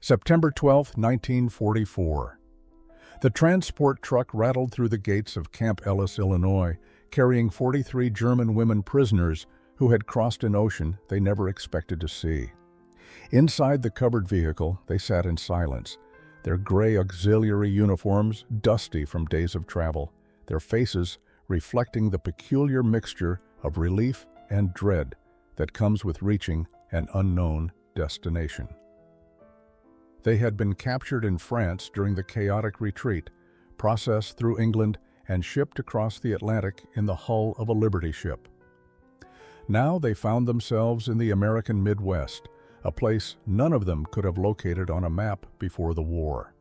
September 12, 1944. The transport truck rattled through the gates of Camp Ellis, Illinois, carrying 43 German women prisoners who had crossed an ocean they never expected to see. Inside the covered vehicle, they sat in silence, their gray auxiliary uniforms dusty from days of travel, their faces reflecting the peculiar mixture of relief and dread that comes with reaching an unknown destination. They had been captured in France during the chaotic retreat, processed through England, and shipped across the Atlantic in the hull of a Liberty ship. Now they found themselves in the American Midwest, a place none of them could have located on a map before the war.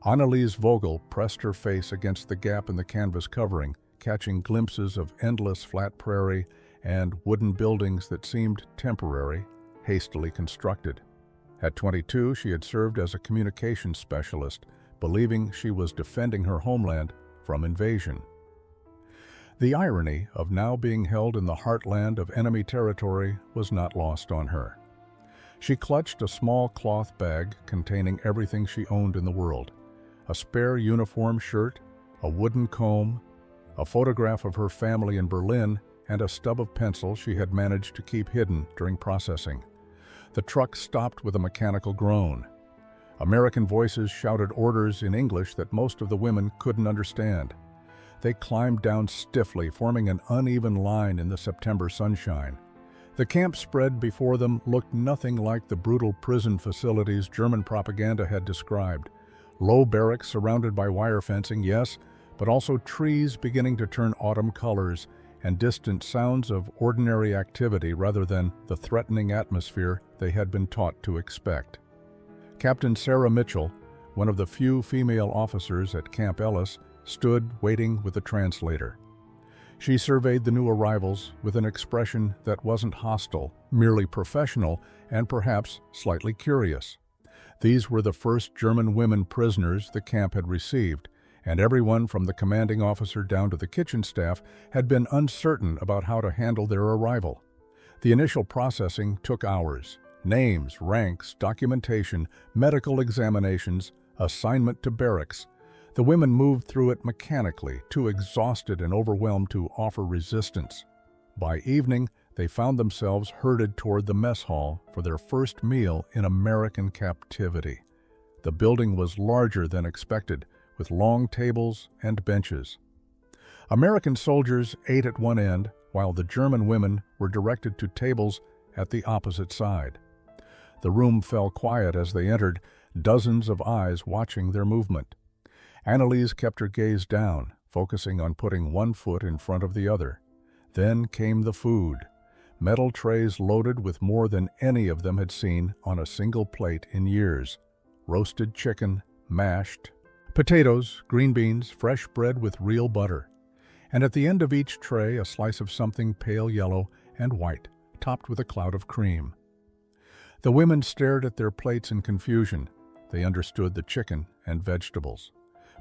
Anneliese Vogel pressed her face against the gap in the canvas covering, catching glimpses of endless flat prairie and wooden buildings that seemed temporary, hastily constructed. At 22, she had served as a communications specialist, believing she was defending her homeland from invasion. The irony of now being held in the heartland of enemy territory was not lost on her. She clutched a small cloth bag containing everything she owned in the world: a spare uniform shirt, a wooden comb, a photograph of her family in Berlin, and a stub of pencil she had managed to keep hidden during processing. The truck stopped with a mechanical groan. American voices shouted orders in English that most of the women couldn't understand. They climbed down stiffly, forming an uneven line in the September sunshine. The camp spread before them looked nothing like the brutal prison facilities German propaganda had described. Low barracks surrounded by wire fencing, yes, but also trees beginning to turn autumn colors and distant sounds of ordinary activity rather than the threatening atmosphere they had been taught to expect. Captain Sarah Mitchell, one of the few female officers at Camp Ellis, stood waiting with a translator. She surveyed the new arrivals with an expression that wasn't hostile, merely professional and perhaps slightly curious. These were the first German women prisoners the camp had received, and everyone from the commanding officer down to the kitchen staff had been uncertain about how to handle their arrival. The initial processing took hours. Names, ranks, documentation, medical examinations, assignment to barracks. The women moved through it mechanically, too exhausted and overwhelmed to offer resistance. By evening, they found themselves herded toward the mess hall for their first meal in American captivity. The building was larger than expected, with long tables and benches. American soldiers ate at one end, while the German women were directed to tables at the opposite side. The room fell quiet as they entered, dozens of eyes watching their movement. Anneliese kept her gaze down, focusing on putting one foot in front of the other. Then came the food, metal trays loaded with more than any of them had seen on a single plate in years. Roasted chicken, mashed potatoes, green beans, fresh bread with real butter. And at the end of each tray, a slice of something pale yellow and white, topped with a cloud of cream. The women stared at their plates in confusion. They understood the chicken and vegetables.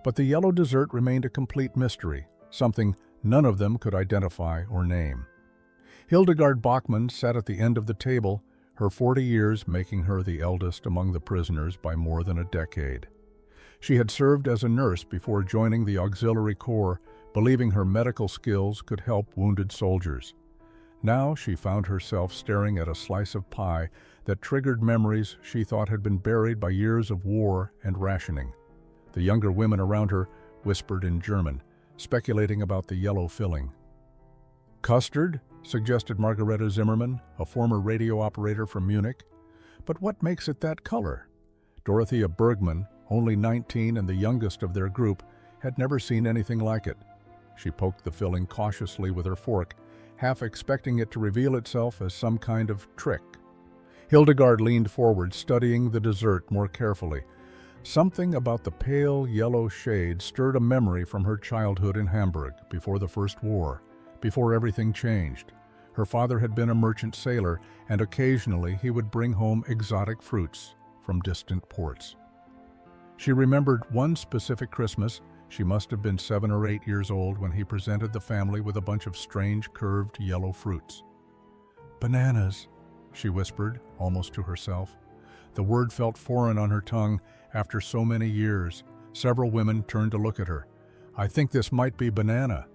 But the yellow dessert remained a complete mystery, something none of them could identify or name. Hildegard Bachmann sat at the end of the table, her 40 years making her the eldest among the prisoners by more than a decade. She had served as a nurse before joining the Auxiliary Corps, believing her medical skills could help wounded soldiers. Now she found herself staring at a slice of pie that triggered memories she thought had been buried by years of war and rationing. The younger women around her whispered in German, speculating about the yellow filling. "Custard?" suggested Margareta Zimmermann, a former radio operator from Munich. "But what makes it that color?" Dorothea Bergman, only 19 and the youngest of their group, had never seen anything like it. She poked the filling cautiously with her fork, half expecting it to reveal itself as some kind of trick. Hildegard leaned forward, studying the dessert more carefully. Something about the pale yellow shade stirred a memory from her childhood in Hamburg before the First War, before everything changed. Her father had been a merchant sailor, and occasionally he would bring home exotic fruits from distant ports. She remembered one specific Christmas. She must have been 7 or 8 years old when he presented the family with a bunch of strange, curved yellow fruits. "Bananas," she whispered, almost to herself. The word felt foreign on her tongue after so many years. Several women turned to look at her. "I think this might be banana."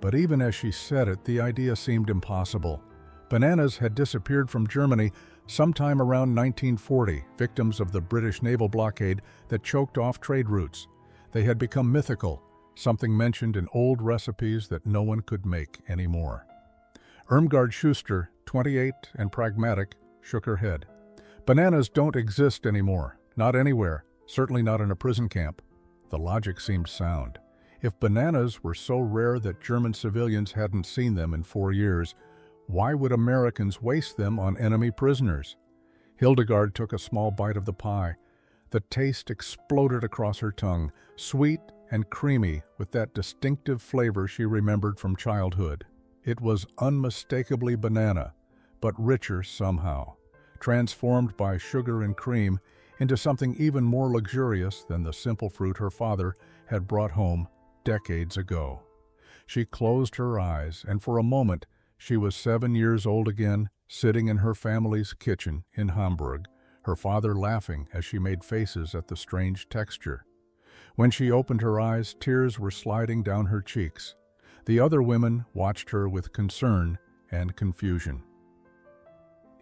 But even as she said it, the idea seemed impossible. Bananas had disappeared from Germany sometime around 1940, victims of the British naval blockade that choked off trade routes. They had become mythical, something mentioned in old recipes that no one could make anymore. Irmgard Schuster, 28 and pragmatic, shook her head. "Bananas don't exist anymore, not anywhere, certainly not in a prison camp." The logic seemed sound. If bananas were so rare that German civilians hadn't seen them in 4 years, why would Americans waste them on enemy prisoners? Hildegard took a small bite of the pie. The taste exploded across her tongue, sweet and creamy with that distinctive flavor she remembered from childhood. It was unmistakably banana, but richer somehow, transformed by sugar and cream into something even more luxurious than the simple fruit her father had brought home decades ago. She closed her eyes, and for a moment she was 7 years old again, sitting in her family's kitchen in Hamburg, her father laughing as she made faces at the strange texture. When she opened her eyes, tears were sliding down her cheeks. The other women watched her with concern and confusion.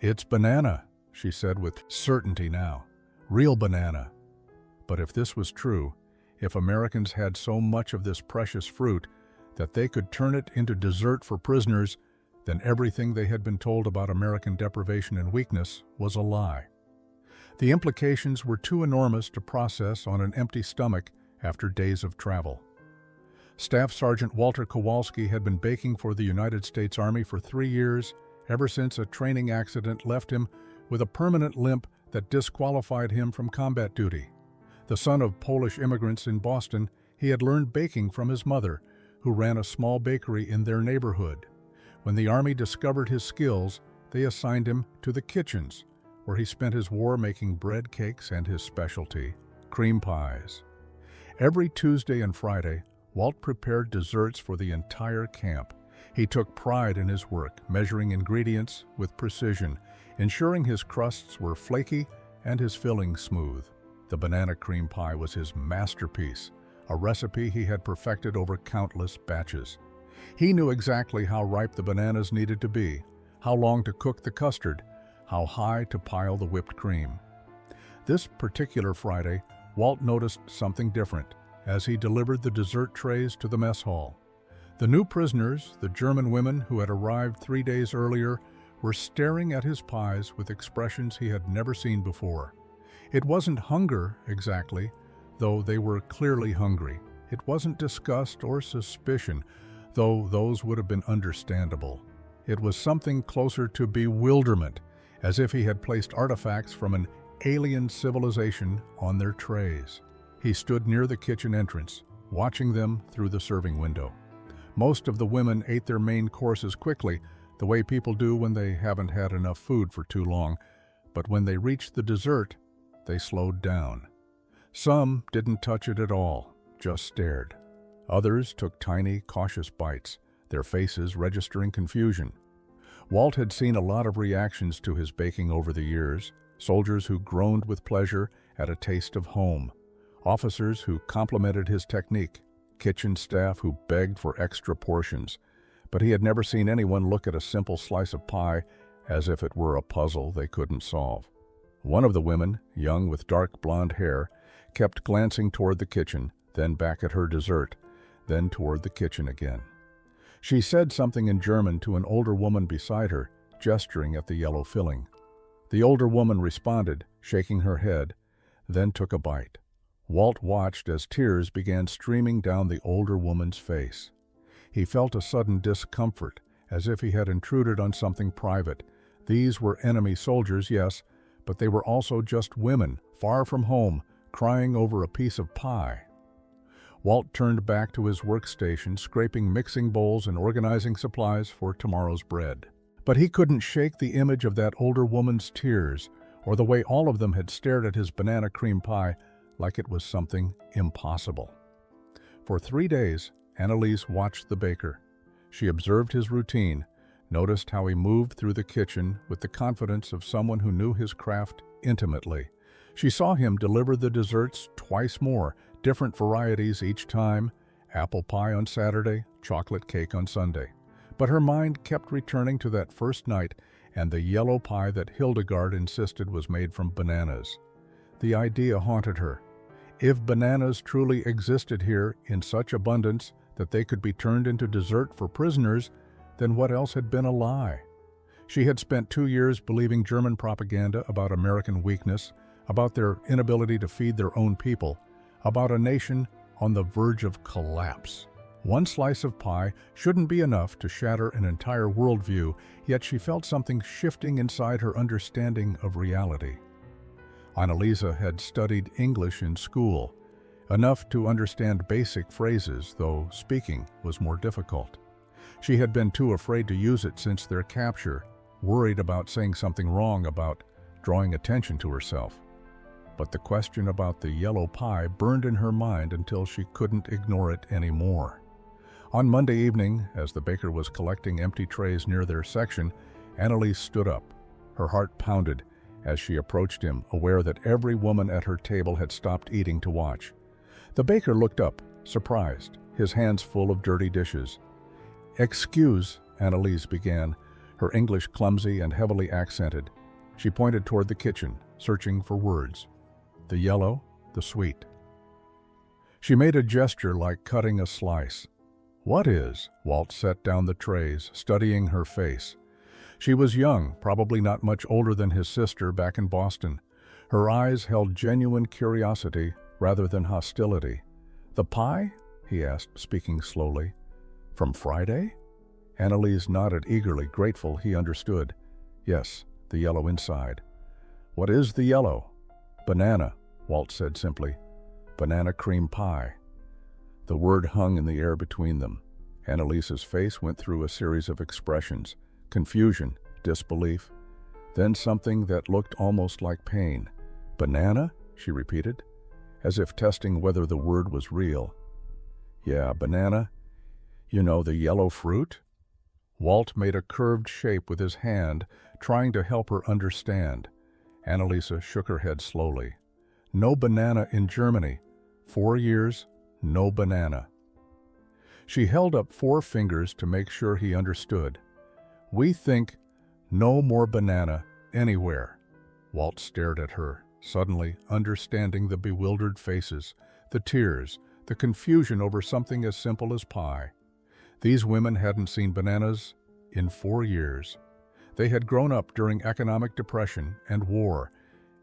"It's banana," she said with certainty now. "Real banana." But if this was true, if Americans had so much of this precious fruit that they could turn it into dessert for prisoners, then everything they had been told about American deprivation and weakness was a lie. The implications were too enormous to process on an empty stomach after days of travel. Staff Sergeant Walter Kowalski had been baking for the United States Army for 3 years, ever since a training accident left him with a permanent limp that disqualified him from combat duty. The son of Polish immigrants in Boston, he had learned baking from his mother, who ran a small bakery in their neighborhood. When the Army discovered his skills, they assigned him to the kitchens, where he spent his war making bread cakes and his specialty, cream pies. Every Tuesday and Friday, Walt prepared desserts for the entire camp. He took pride in his work, measuring ingredients with precision, ensuring his crusts were flaky and his filling smooth. The banana cream pie was his masterpiece, a recipe he had perfected over countless batches. He knew exactly how ripe the bananas needed to be, how long to cook the custard, how high to pile the whipped cream. This particular Friday, Walt noticed something different as he delivered the dessert trays to the mess hall. The new prisoners, the German women who had arrived 3 days earlier, were staring at his pies with expressions he had never seen before. It wasn't hunger exactly, though they were clearly hungry. It wasn't disgust or suspicion, though those would have been understandable. It was something closer to bewilderment, as if he had placed artifacts from an alien civilization on their trays. He stood near the kitchen entrance, watching them through the serving window. Most of the women ate their main courses quickly, the way people do when they haven't had enough food for too long, but when they reached the dessert, they slowed down. Some didn't touch it at all, just stared. Others took tiny, cautious bites, their faces registering confusion. Walt had seen a lot of reactions to his baking over the years, soldiers who groaned with pleasure at a taste of home, officers who complimented his technique, kitchen staff who begged for extra portions, but he had never seen anyone look at a simple slice of pie as if it were a puzzle they couldn't solve. One of the women, young with dark blonde hair, kept glancing toward the kitchen, then back at her dessert, then toward the kitchen again. She said something in German to an older woman beside her, gesturing at the yellow filling. The older woman responded, shaking her head, then took a bite. Walt watched as tears began streaming down the older woman's face. He felt a sudden discomfort, as if he had intruded on something private. These were enemy soldiers, yes, but they were also just women, far from home, crying over a piece of pie. Walt turned back to his workstation, scraping mixing bowls and organizing supplies for tomorrow's bread. But he couldn't shake the image of that older woman's tears, or the way all of them had stared at his banana cream pie like it was something impossible. For 3 days, Annalise watched the baker. She observed his routine, noticed how he moved through the kitchen with the confidence of someone who knew his craft intimately. She saw him deliver the desserts twice more, different varieties each time, apple pie on Saturday, chocolate cake on Sunday. But her mind kept returning to that first night and the yellow pie that Hildegard insisted was made from bananas. The idea haunted her. If bananas truly existed here in such abundance that they could be turned into dessert for prisoners, then what else had been a lie? She had spent 2 years believing German propaganda about American weakness, about their inability to feed their own people, about a nation on the verge of collapse. One slice of pie shouldn't be enough to shatter an entire worldview, yet she felt something shifting inside her understanding of reality. Annalisa had studied English in school, enough to understand basic phrases, though speaking was more difficult. She had been too afraid to use it since their capture, worried about saying something wrong, about drawing attention to herself. But the question about the yellow pie burned in her mind until she couldn't ignore it anymore. On Monday evening, as the baker was collecting empty trays near their section, Annalise stood up. Her heart pounded as she approached him, aware that every woman at her table had stopped eating to watch. The baker looked up, surprised, his hands full of dirty dishes. "Excuse," Annalise began, her English clumsy and heavily accented. She pointed toward the kitchen, searching for words. The yellow, the sweet. She made a gesture like cutting a slice. "What is?" Walt set down the trays, studying her face. She was young, probably not much older than his sister back in Boston. Her eyes held genuine curiosity rather than hostility. "The pie?" he asked, speaking slowly. "From Friday?" Annalise nodded eagerly, grateful he understood. "Yes, the yellow inside." "What is the yellow?" "Banana," Walt said simply. "Banana cream pie." The word hung in the air between them. Annalise's face went through a series of expressions: confusion, disbelief, then something that looked almost like pain. "Banana?" she repeated, as if testing whether the word was real. "Yeah, banana. You know, the yellow fruit?" Walt made a curved shape with his hand, trying to help her understand. Annalisa shook her head slowly. "No banana in Germany. 4 years, no banana." She held up 4 fingers to make sure he understood. "We think no more banana anywhere." Walt stared at her, suddenly understanding the bewildered faces, the tears, the confusion over something as simple as pie. These women hadn't seen bananas in 4 years. They had grown up during economic depression and war,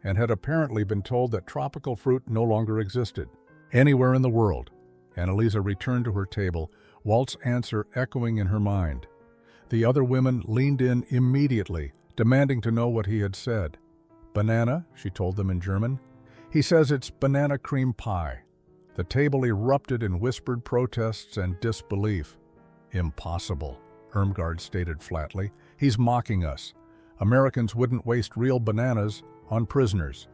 and had apparently been told that tropical fruit no longer existed anywhere in the world. Annalisa returned to her table, Walt's answer echoing in her mind. The other women leaned in immediately, demanding to know what he had said. "Banana," she told them in German. "He says it's banana cream pie." The table erupted in whispered protests and disbelief. "Impossible," Irmgard stated flatly. "He's mocking us. Americans wouldn't waste real bananas on prisoners."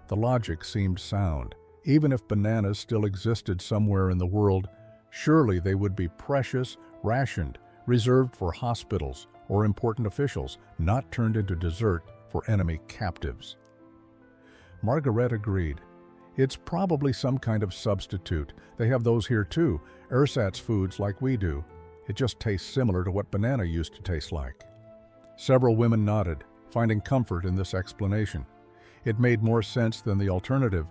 The logic seemed sound. Even if bananas still existed somewhere in the world, surely they would be precious, rationed, reserved for hospitals or important officials, not turned into dessert for enemy captives. Margaret agreed. "It's probably some kind of substitute. They have those here too, ersatz foods like we do. It just tastes similar to what banana used to taste like." Several women nodded, finding comfort in this explanation. It made more sense than the alternative,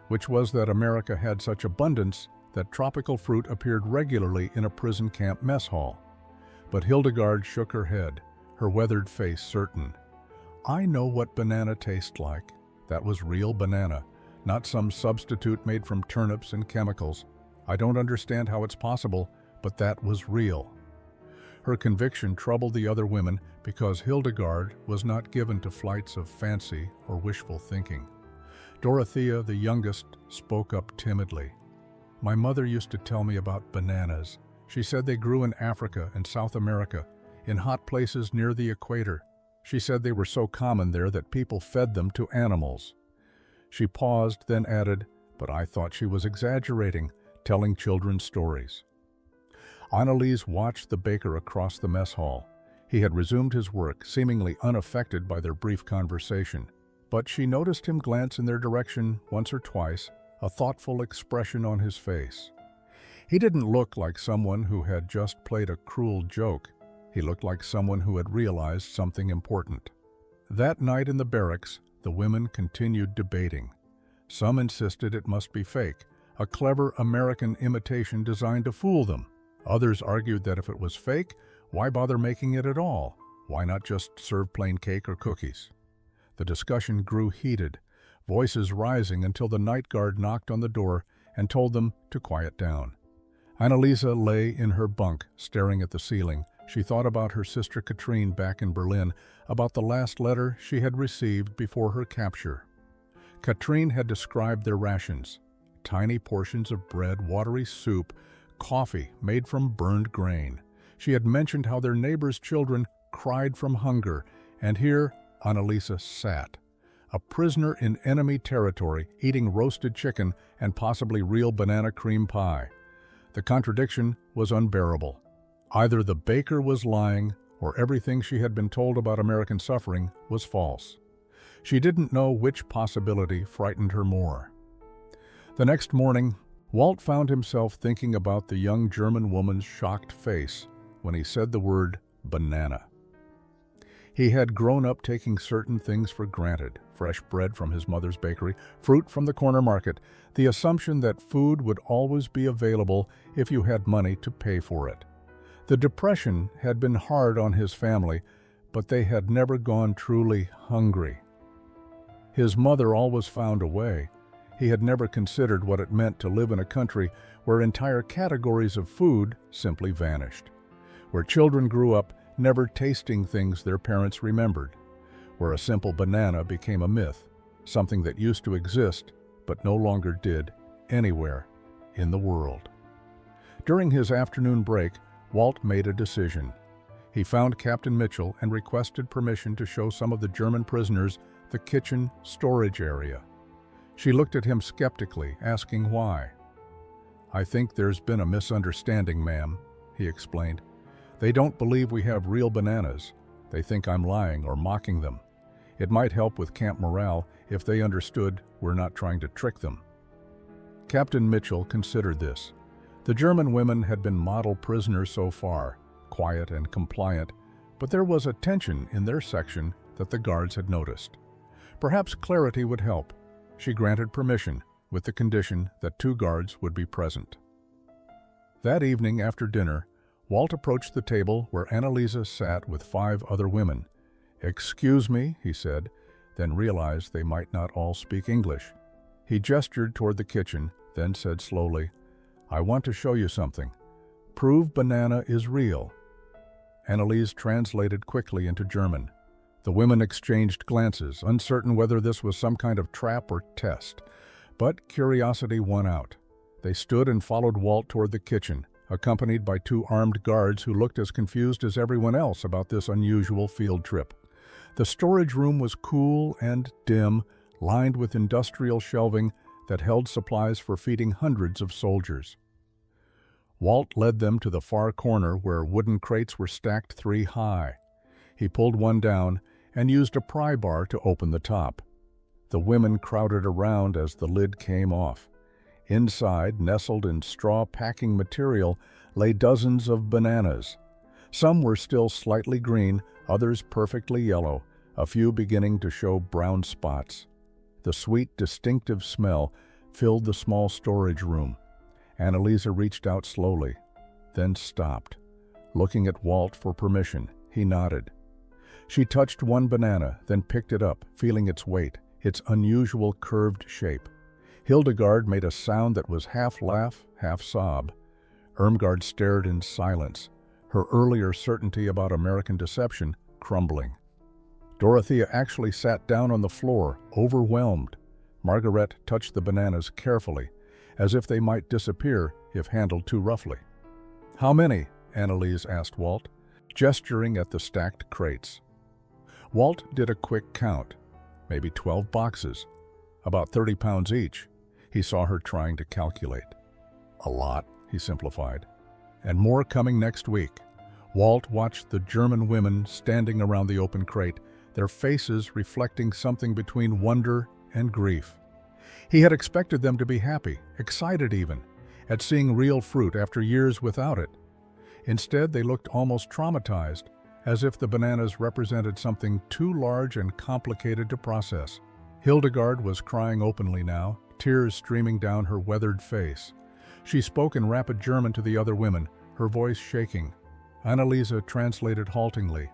which was that America had such abundance that tropical fruit appeared regularly in a prison camp mess hall. But Hildegard shook her head, her weathered face certain. "I know what banana tastes like. That was real banana, not some substitute made from turnips and chemicals. I don't understand how it's possible, but that was real." Her conviction troubled the other women because Hildegard was not given to flights of fancy or wishful thinking. Dorothea, the youngest, spoke up timidly. "My mother used to tell me about bananas. She said they grew in Africa and South America, in hot places near the equator. She said they were so common there that people fed them to animals." She paused, then added, "But I thought she was exaggerating, telling children's stories." Annalise watched the baker across the mess hall. He had resumed his work, seemingly unaffected by their brief conversation. but she noticed him glance in their direction once or twice, a thoughtful expression on his face. He didn't look like someone who had just played a cruel joke. He looked like someone who had realized something important. That night in the barracks, the women continued debating. Some insisted it must be fake, a clever American imitation designed to fool them. Others argued that if it was fake, why bother making it at all? Why not just serve plain cake or cookies? The discussion grew heated, voices rising until the night guard knocked on the door and told them to quiet down. Annalisa lay in her bunk, staring at the ceiling. She thought about her sister Katrine back in Berlin, about the last letter she had received before her capture. Katrine had described their rations: tiny portions of bread, watery soup, coffee made from burned grain. She had mentioned how their neighbors' children cried from hunger, and here Annalisa sat, a prisoner in enemy territory, eating roasted chicken and possibly real banana cream pie. The contradiction was unbearable. Either the baker was lying, or everything she had been told about American suffering was false. She didn't know which possibility frightened her more. The next morning, Walt found himself thinking about the young German woman's shocked face when he said the word banana. He had grown up taking certain things for granted: fresh bread from his mother's bakery, fruit from the corner market, the assumption that food would always be available if you had money to pay for it. The Depression had been hard on his family, but they had never gone truly hungry. His mother always found a way. He had never considered what it meant to live in a country where entire categories of food simply vanished, where children grew up never tasting things their parents remembered, where a simple banana became a myth, something that used to exist but no longer did anywhere in the world. During his afternoon break, Walt made a decision. He found Captain Mitchell and requested permission to show some of the German prisoners the kitchen storage area. She looked at him skeptically, asking why. "I think there's been a misunderstanding, ma'am," he explained. "They don't believe we have real bananas. They think I'm lying or mocking them. It might help with camp morale if they understood we're not trying to trick them." Captain Mitchell considered this. The German women had been model prisoners so far, quiet and compliant, but there was a tension in their section that the guards had noticed. Perhaps clarity would help. She granted permission, with the condition that 2 guards would be present. That evening after dinner, Walt approached the table where Annalisa sat with 5 other women. "Excuse me," he said, then realized they might not all speak English. He gestured toward the kitchen, then said slowly, "I want to show you something. Prove banana is real." Annalise translated quickly into German. The women exchanged glances, uncertain whether this was some kind of trap or test. But curiosity won out. They stood and followed Walt toward the kitchen, accompanied by 2 armed guards who looked as confused as everyone else about this unusual field trip. The storage room was cool and dim, lined with industrial shelving that held supplies for feeding hundreds of soldiers. Walt led them to the far corner where wooden crates were stacked 3 high. He pulled one down and used a pry bar to open the top. The women crowded around as the lid came off. Inside, nestled in straw packing material, lay dozens of bananas. Some were still slightly green, others perfectly yellow, a few beginning to show brown spots. The sweet, distinctive smell filled the small storage room. Annalisa reached out slowly, then stopped. Looking at Walt for permission, he nodded. She touched one banana, then picked it up, feeling its weight, its unusual curved shape. Hildegard made a sound that was half laugh, half sob. Irmgard stared in silence, her earlier certainty about American deception crumbling. Dorothea actually sat down on the floor, overwhelmed. Margaret touched the bananas carefully, as if they might disappear if handled too roughly. "How many?" Annalise asked Walt, gesturing at the stacked crates. Walt did a quick count. Maybe 12 boxes, about 30 pounds each. He saw her trying to calculate. "A lot," he simplified. "And more coming next week." Walt watched the German women standing around the open crate, their faces reflecting something between wonder and grief. He had expected them to be happy, excited even, at seeing real fruit after years without it. Instead, they looked almost traumatized, as if the bananas represented something too large and complicated to process. Hildegard was crying openly now, tears streaming down her weathered face. She spoke in rapid German to the other women, her voice shaking. Annalisa translated haltingly.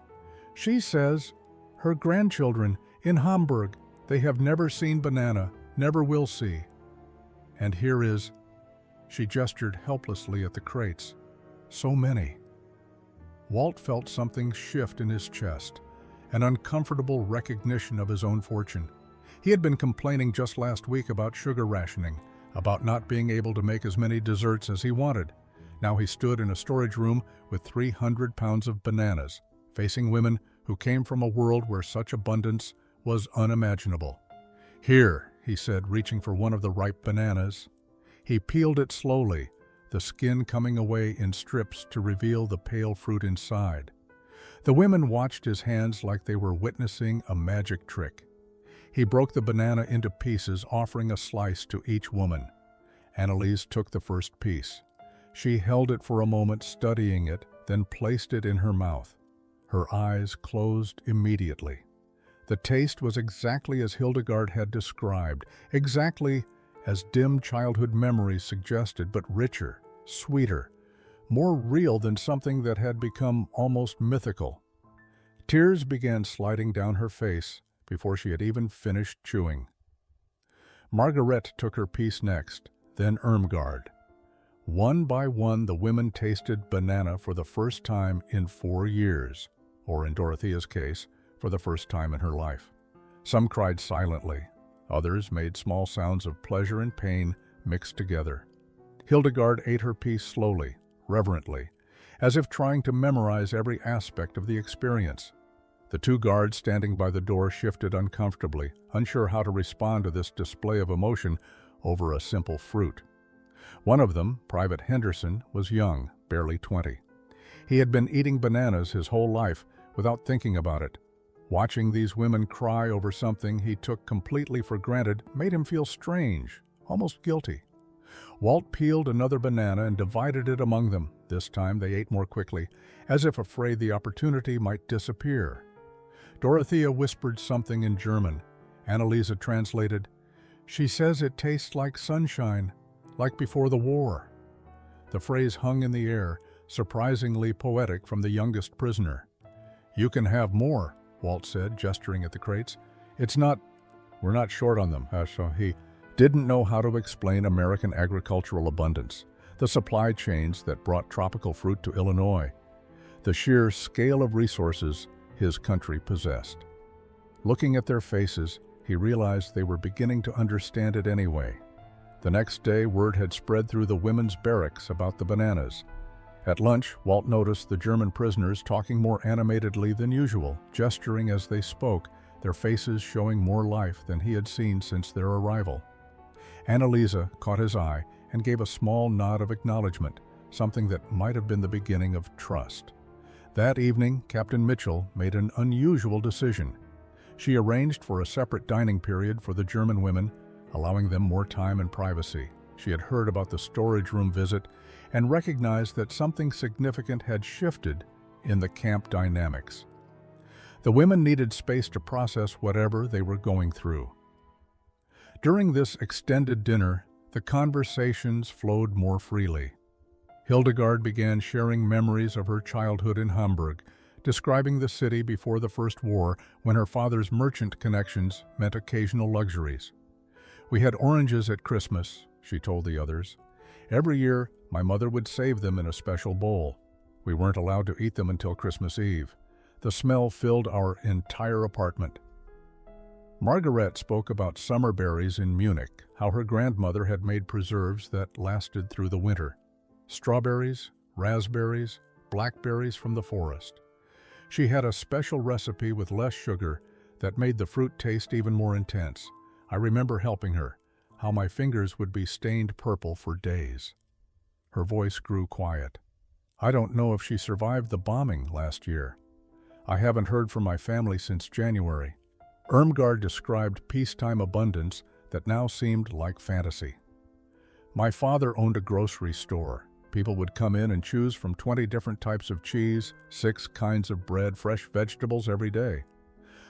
She says, her grandchildren, in Hamburg, they have never seen banana, never will see. And here is, she gestured helplessly at the crates. So many. Walt felt something shift in his chest, an uncomfortable recognition of his own fortune. He had been complaining just last week about sugar rationing, about not being able to make as many desserts as he wanted. Now he stood in a storage room with 300 pounds of bananas, facing women who came from a world where such abundance was unimaginable. Here, he said, reaching for one of the ripe bananas. He peeled it slowly, the skin coming away in strips to reveal the pale fruit inside. The women watched his hands like they were witnessing a magic trick. He broke the banana into pieces, offering a slice to each woman. Annalise took the first piece. She held it for a moment, studying it, then placed it in her mouth. Her eyes closed immediately. The taste was exactly as Hildegard had described, exactly as dim childhood memories suggested, but richer, sweeter, more real than something that had become almost mythical. Tears began sliding down her face before she had even finished chewing. Margaret took her piece next, then Irmgard. One by one, the women tasted banana for the first time in 4 years, or in Dorothea's case, for the first time in her life. Some cried silently. Others made small sounds of pleasure and pain mixed together. Hildegard ate her piece slowly, reverently, as if trying to memorize every aspect of the experience. The 2 guards standing by the door shifted uncomfortably, unsure how to respond to this display of emotion over a simple fruit. One of them, Private Henderson, was young, barely 20. He had been eating bananas his whole life without thinking about it. Watching these women cry over something he took completely for granted made him feel strange, almost guilty. Walt peeled another banana and divided it among them. This time they ate more quickly, as if afraid the opportunity might disappear. Dorothea whispered something in German. Annalisa translated, "She says it tastes like sunshine, like before the war." The phrase hung in the air, surprisingly poetic from the youngest prisoner. "You can have more," Walt said, gesturing at the crates. We're not short on them." So he didn't know how to explain American agricultural abundance, the supply chains that brought tropical fruit to Illinois, the sheer scale of resources his country possessed. Looking at their faces, he realized they were beginning to understand it anyway. The next day, word had spread through the women's barracks about the bananas. At lunch, Walt noticed the German prisoners talking more animatedly than usual, gesturing as they spoke, their faces showing more life than he had seen since their arrival. Annalisa caught his eye and gave a small nod of acknowledgement, something that might have been the beginning of trust. That evening, Captain Mitchell made an unusual decision. She arranged for a separate dining period for the German women, allowing them more time and privacy. She had heard about the storage room visit and recognized that something significant had shifted in the camp dynamics. The women needed space to process whatever they were going through. During this extended dinner, the conversations flowed more freely. Hildegard began sharing memories of her childhood in Hamburg, describing the city before the First War when her father's merchant connections meant occasional luxuries. "We had oranges at Christmas," she told the others. "Every year, my mother would save them in a special bowl. We weren't allowed to eat them until Christmas Eve. The smell filled our entire apartment." Margaret spoke about summer berries in Munich, how her grandmother had made preserves that lasted through the winter. Strawberries, raspberries, blackberries from the forest. She had a special recipe with less sugar that made the fruit taste even more intense. I remember helping her, how my fingers would be stained purple for days. Her voice grew quiet. "I don't know if she survived the bombing last year. I haven't heard from my family since January." Irmgard described peacetime abundance that now seemed like fantasy. "My father owned a grocery store. People would come in and choose from 20 different types of cheese, 6 kinds of bread, fresh vegetables every day.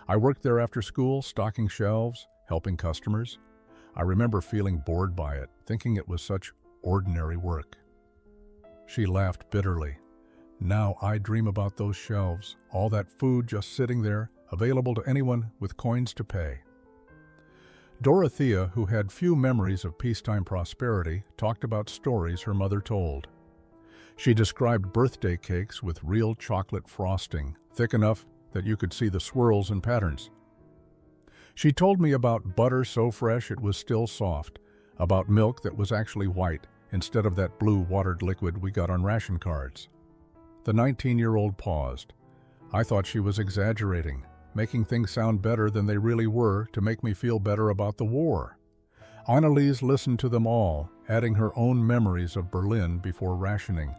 I worked there after school, stocking shelves, helping customers. I remember feeling bored by it, thinking it was such ordinary work." She laughed bitterly. "Now I dream about those shelves, all that food just sitting there, available to anyone with coins to pay." Dorothea, who had few memories of peacetime prosperity, talked about stories her mother told. She described birthday cakes with real chocolate frosting, thick enough that you could see the swirls and patterns. She told me about butter so fresh it was still soft, about milk that was actually white instead of that blue watered liquid we got on ration cards. The 19-year-old paused. I thought she was exaggerating, making things sound better than they really were to make me feel better about the war. Anneliese listened to them all, adding her own memories of Berlin before rationing,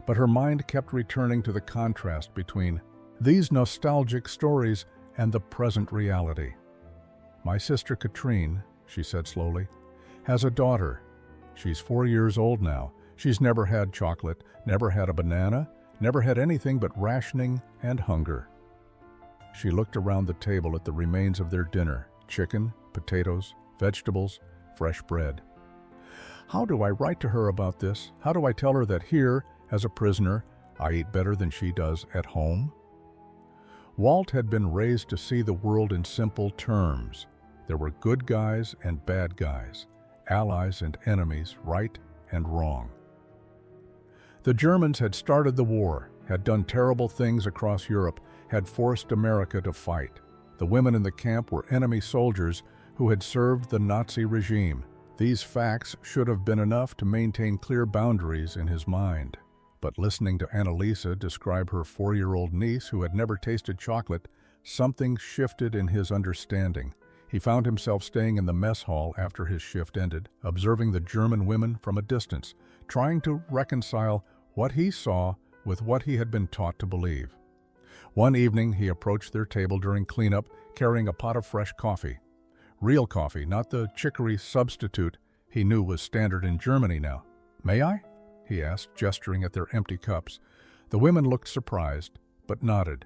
but her mind kept returning to the contrast between these nostalgic stories and the present reality. "My sister Katrine," she said slowly, "has a daughter. She's 4 years old now. She's never had chocolate, never had a banana, never had anything but rationing and hunger." She looked around the table at the remains of their dinner: chicken, potatoes, vegetables, fresh bread. "How do I write to her about this? How do I tell her that here, as a prisoner, I eat better than she does at home?" Walt had been raised to see the world in simple terms. There were good guys and bad guys, allies and enemies, right and wrong. The Germans had started the war, had done terrible things across Europe, had forced America to fight. The women in the camp were enemy soldiers who had served the Nazi regime. These facts should have been enough to maintain clear boundaries in his mind. But listening to Anneliese describe her 4-year-old niece who had never tasted chocolate, something shifted in his understanding. He found himself staying in the mess hall after his shift ended, observing the German women from a distance, trying to reconcile what he saw with what he had been taught to believe. One evening, he approached their table during cleanup, carrying a pot of fresh coffee. Real coffee, not the chicory substitute he knew was standard in Germany now. "May I?" he asked, gesturing at their empty cups. The women looked surprised, but nodded.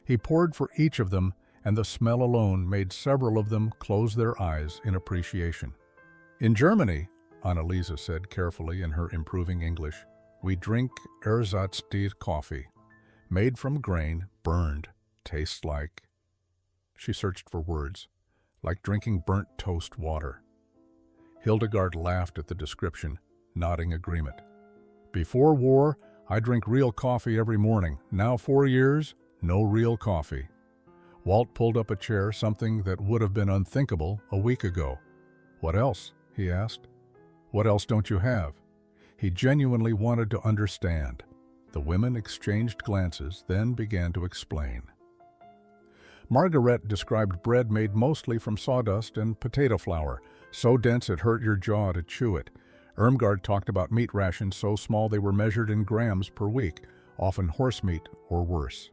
He poured for each of them, and the smell alone made several of them close their eyes in appreciation. "In Germany," Anneliese said carefully in her improving English, "we drink Ersatztee coffee, made from grain, burned, tastes like—" She searched for words. "Like drinking burnt toast water." Hildegard laughed at the description, nodding agreement. "Before war, I drink real coffee every morning. Now 4 years, no real coffee." Walt pulled up a chair, something that would have been unthinkable a week ago. "What else?" he asked. "What else don't you have?" He genuinely wanted to understand. The women exchanged glances, then began to explain. Margaret described bread made mostly from sawdust and potato flour, so dense it hurt your jaw to chew it. Irmgard talked about meat rations so small they were measured in grams per week, often horse meat or worse.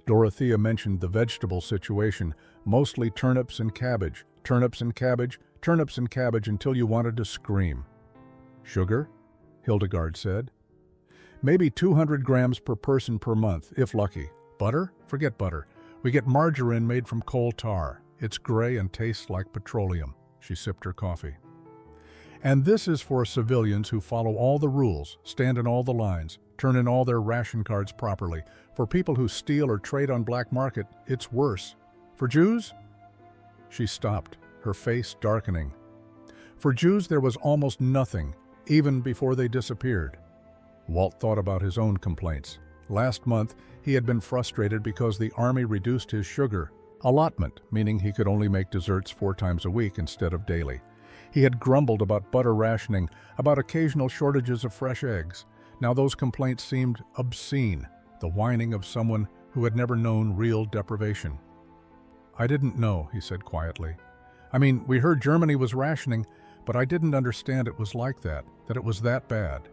Dorothea mentioned the vegetable situation, mostly turnips and cabbage, turnips and cabbage, turnips and cabbage until you wanted to scream. "Sugar?" Hildegard said. "Maybe 200 grams per person per month, if lucky. Butter? Forget butter. We get margarine made from coal tar. It's gray and tastes like petroleum." She sipped her coffee. "And this is for civilians who follow all the rules, stand in all the lines, turn in all their ration cards properly. For people who steal or trade on black market, it's worse. For Jews?" She stopped, her face darkening. "For Jews there was almost nothing, even before they disappeared." Walt thought about his own complaints. Last month, he had been frustrated because the army reduced his sugar allotment, meaning he could only make desserts 4 times a week instead of daily. He had grumbled about butter rationing, about occasional shortages of fresh eggs. Now those complaints seemed obscene, the whining of someone who had never known real deprivation. "I didn't know," he said quietly. "I mean, we heard Germany was rationing, but I didn't understand it was like that it was that bad."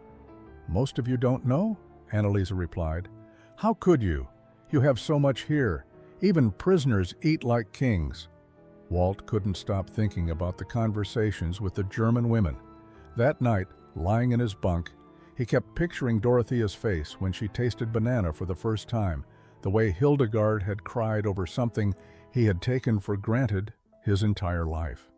"Most of you don't know?" Anneliese replied. "How could you? You have so much here. Even prisoners eat like kings. Walt couldn't stop thinking about the conversations with the German women. That night, lying in his bunk, he kept picturing Dorothea's face when she tasted banana for the first time, the way Hildegard had cried over something he had taken for granted his entire life.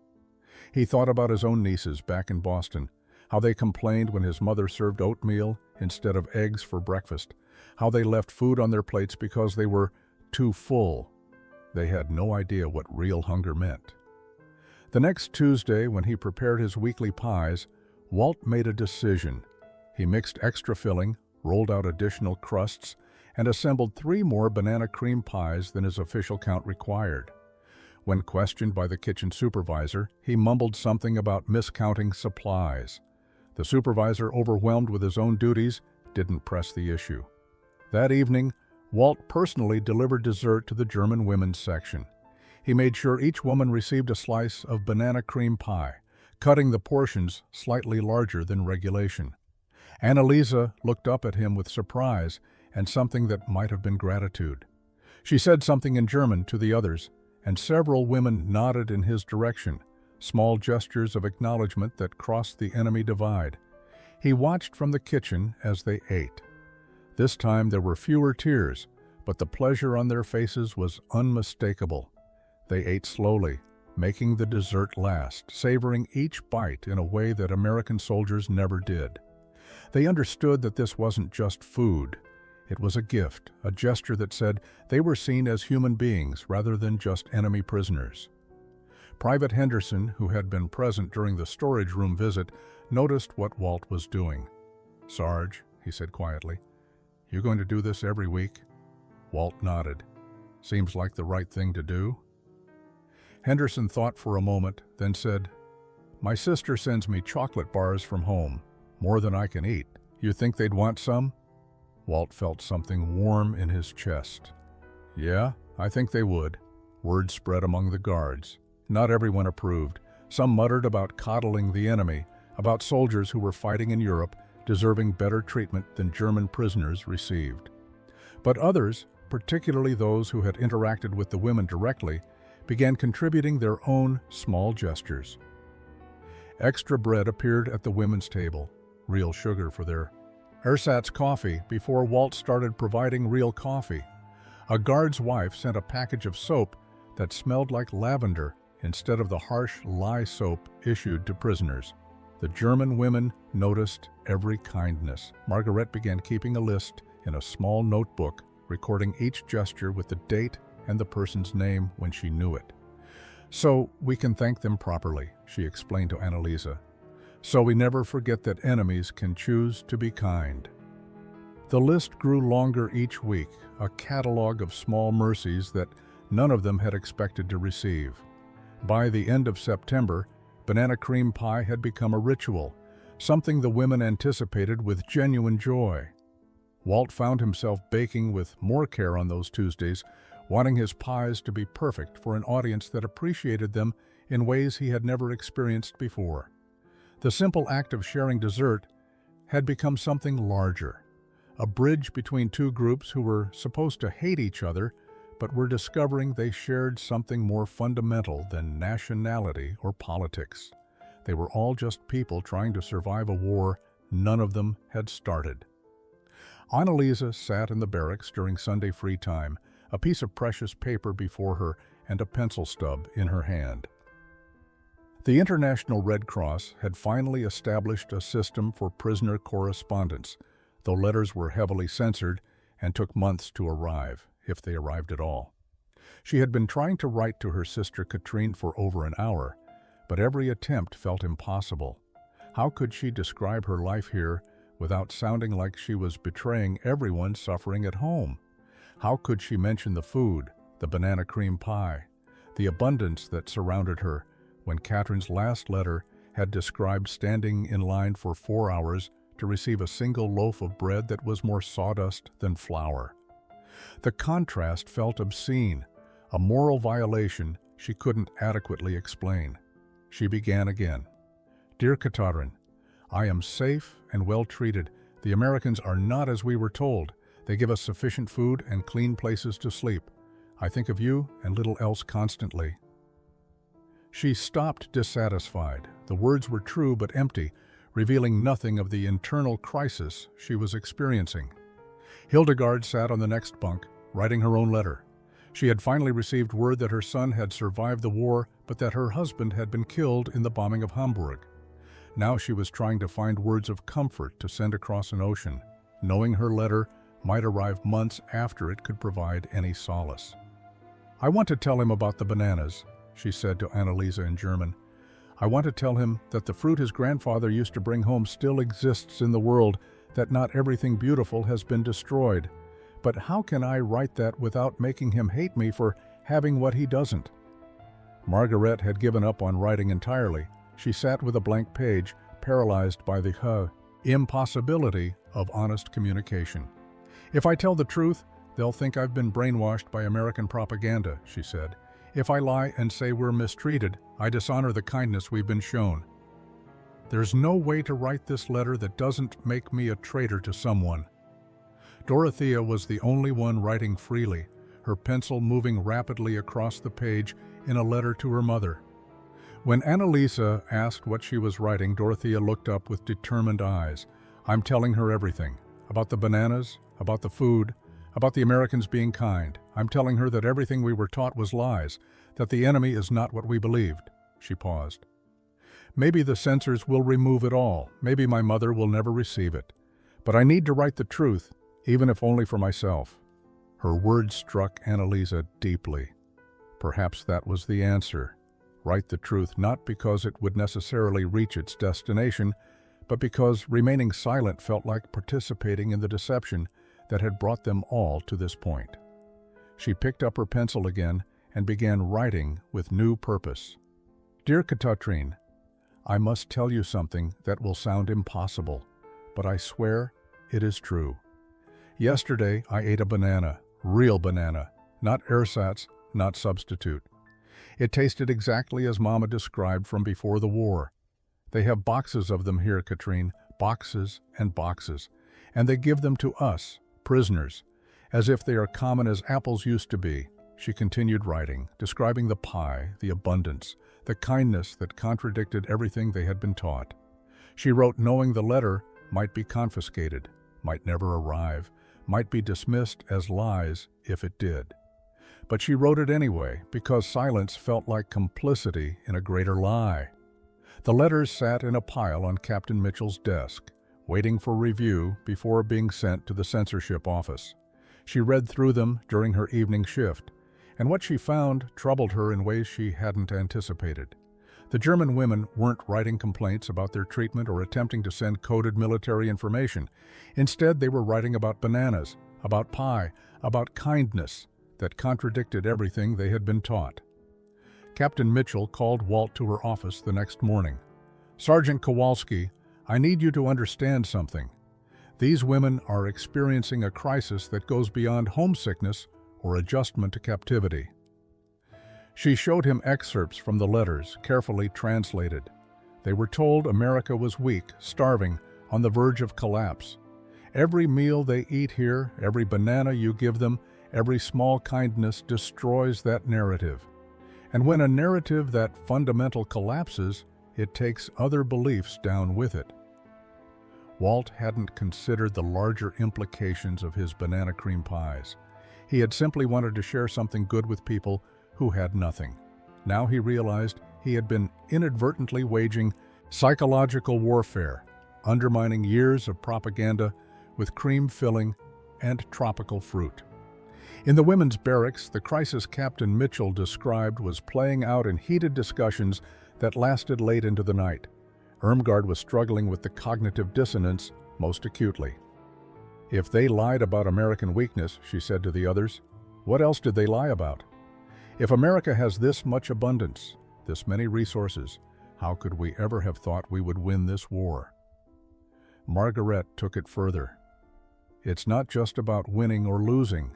He thought about his own nieces back in Boston, how they complained when his mother served oatmeal instead of eggs for breakfast, how they left food on their plates because they were too full. They had no idea what real hunger meant. The next Tuesday, when he prepared his weekly pies, Walt made a decision. He mixed extra filling, rolled out additional crusts, and assembled 3 more banana cream pies than his official count required. When questioned by the kitchen supervisor, he mumbled something about miscounting supplies. The supervisor, overwhelmed with his own duties, didn't press the issue. That evening, Walt personally delivered dessert to the German women's section. He made sure each woman received a slice of banana cream pie, cutting the portions slightly larger than regulation. Annalisa looked up at him with surprise and something that might have been gratitude. She said something in German to the others, and several women nodded in his direction, small gestures of acknowledgement that crossed the enemy divide. He watched from the kitchen as they ate. This time there were fewer tears, but the pleasure on their faces was unmistakable. They ate slowly, making the dessert last, savoring each bite in a way that American soldiers never did. They understood that this wasn't just food. It was a gift, a gesture that said they were seen as human beings rather than just enemy prisoners. Private Henderson, who had been present during the storage room visit, noticed what Walt was doing. "Sarge," he said quietly, "you going to do this every week?" Walt nodded. "Seems like the right thing to do." Henderson thought for a moment, then said, "My sister sends me chocolate bars from home, more than I can eat. You think they'd want some?" Walt felt something warm in his chest. "Yeah, I think they would." Word spread among the guards. Not everyone approved. Some muttered about coddling the enemy, about soldiers who were fighting in Europe, deserving better treatment than German prisoners received. But others, particularly those who had interacted with the women directly, began contributing their own small gestures. Extra bread appeared at the women's table, real sugar for their ersatz coffee before Walt started providing real coffee. A guard's wife sent a package of soap that smelled like lavender instead of the harsh lye soap issued to prisoners. The German women noticed every kindness. Margaret began keeping a list in a small notebook, recording each gesture with the date and the person's name when she knew it. "So we can thank them properly," she explained to Annalisa. "So we never forget that enemies can choose to be kind." The list grew longer each week, a catalog of small mercies that none of them had expected to receive. By the end of September, banana cream pie had become a ritual, something the women anticipated with genuine joy. Walt found himself baking with more care on those Tuesdays, wanting his pies to be perfect for an audience that appreciated them in ways he had never experienced before. The simple act of sharing dessert had become something larger, a bridge between two groups who were supposed to hate each other, but were discovering they shared something more fundamental than nationality or politics. They were all just people trying to survive a war none of them had started. Annalisa sat in the barracks during Sunday free time, a piece of precious paper before her and a pencil stub in her hand. The International Red Cross had finally established a system for prisoner correspondence, though letters were heavily censored and took months to arrive, if they arrived at all. She had been trying to write to her sister Katrine for over an hour, but every attempt felt impossible. How could she describe her life here without sounding like she was betraying everyone suffering at home? How could she mention the food, the banana cream pie, the abundance that surrounded her, when Katrine's last letter had described standing in line for 4 hours to receive a single loaf of bread that was more sawdust than flour? The contrast felt obscene, a moral violation she couldn't adequately explain. She began again. "Dear Katarine, I am safe and well treated. The Americans are not as we were told. They give us sufficient food and clean places to sleep. I think of you and little else constantly." She stopped dissatisfied. The words were true but empty, revealing nothing of the internal crisis she was experiencing. Hildegard sat on the next bunk, writing her own letter. She had finally received word that her son had survived the war, but that her husband had been killed in the bombing of Hamburg. Now she was trying to find words of comfort to send across an ocean, knowing her letter might arrive months after it could provide any solace. "I want to tell him about the bananas," she said to Annalisa in German. "I want to tell him that the fruit his grandfather used to bring home still exists in the world, that not everything beautiful has been destroyed. But how can I write that without making him hate me for having what he doesn't?" Margaret had given up on writing entirely. She sat with a blank page, paralyzed by the impossibility of honest communication. "If I tell the truth, they'll think I've been brainwashed by American propaganda," she said. "If I lie and say we're mistreated, I dishonor the kindness we've been shown. There's no way to write this letter that doesn't make me a traitor to someone." Dorothea was the only one writing freely, her pencil moving rapidly across the page in a letter to her mother. When Annalisa asked what she was writing, Dorothea looked up with determined eyes. "I'm telling her everything. About the bananas, about the food, about the Americans being kind. I'm telling her that everything we were taught was lies, that the enemy is not what we believed." She paused. "Maybe the censors will remove it all. Maybe my mother will never receive it. But I need to write the truth, even if only for myself." Her words struck Annalisa deeply. Perhaps that was the answer. Write the truth, not because it would necessarily reach its destination, but because remaining silent felt like participating in the deception that had brought them all to this point. She picked up her pencil again and began writing with new purpose. "Dear Katatrin, I must tell you something that will sound impossible, but I swear it is true. Yesterday I ate a banana, real banana, not ersatz, not substitute. It tasted exactly as Mama described from before the war. They have boxes of them here, Katrine, boxes and boxes, and they give them to us, prisoners, as if they are common as apples used to be." She continued writing, describing the pie, the abundance, the kindness that contradicted everything they had been taught. She wrote knowing the letter might be confiscated, might never arrive, might be dismissed as lies if it did. But she wrote it anyway, because silence felt like complicity in a greater lie. The letters sat in a pile on Captain Mitchell's desk, waiting for review before being sent to the censorship office. She read through them during her evening shift, and what she found troubled her in ways she hadn't anticipated. The German women weren't writing complaints about their treatment or attempting to send coded military information. Instead, they were writing about bananas, about pie, about kindness that contradicted everything they had been taught. Captain Mitchell called Walt to her office the next morning. "Sergeant Kowalski, I need you to understand something. These women are experiencing a crisis that goes beyond homesickness or adjustment to captivity." She showed him excerpts from the letters, carefully translated. They were told America was weak, starving, on the verge of collapse. Every meal they eat here, every banana you give them, every small kindness destroys that narrative. And when a narrative that fundamental collapses, it takes other beliefs down with it. Walt hadn't considered the larger implications of his banana cream pies. He had simply wanted to share something good with people who had nothing. Now he realized he had been inadvertently waging psychological warfare, undermining years of propaganda with cream filling and tropical fruit. In the women's barracks, the crisis Captain Mitchell described was playing out in heated discussions that lasted late into the night. Irmgard was struggling with the cognitive dissonance most acutely. "If they lied about American weakness," she said to the others, "what else did they lie about? If America has this much abundance, this many resources, how could we ever have thought we would win this war?" Margaret took it further. "It's not just about winning or losing.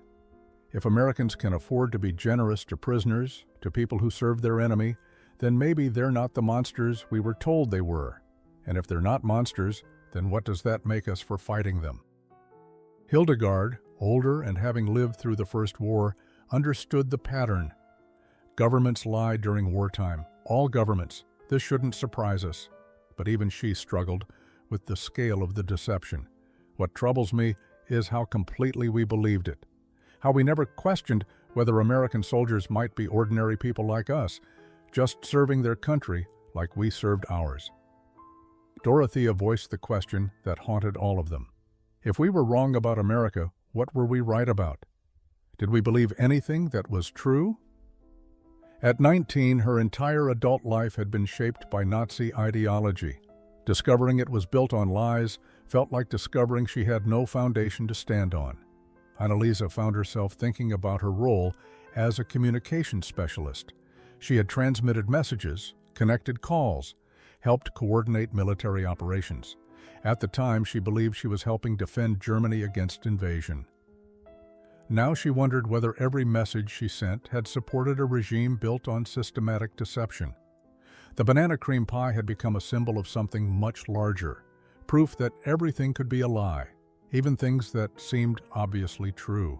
If Americans can afford to be generous to prisoners, to people who serve their enemy, then maybe they're not the monsters we were told they were. And if they're not monsters, then what does that make us for fighting them?" Hildegard, older and having lived through the First War, understood the pattern. Governments lie during wartime. All governments. This shouldn't surprise us. But even she struggled with the scale of the deception. What troubles me is how completely we believed it. How we never questioned whether American soldiers might be ordinary people like us, just serving their country like we served ours. Dorothea voiced the question that haunted all of them. If we were wrong about America, what were we right about? Did we believe anything that was true? At 19, her entire adult life had been shaped by Nazi ideology. Discovering it was built on lies felt like discovering she had no foundation to stand on. Annalisa found herself thinking about her role as a communications specialist. She had transmitted messages, connected calls, helped coordinate military operations. At the time, she believed she was helping defend Germany against invasion. Now she wondered whether every message she sent had supported a regime built on systematic deception. The banana cream pie had become a symbol of something much larger, proof that everything could be a lie, even things that seemed obviously true.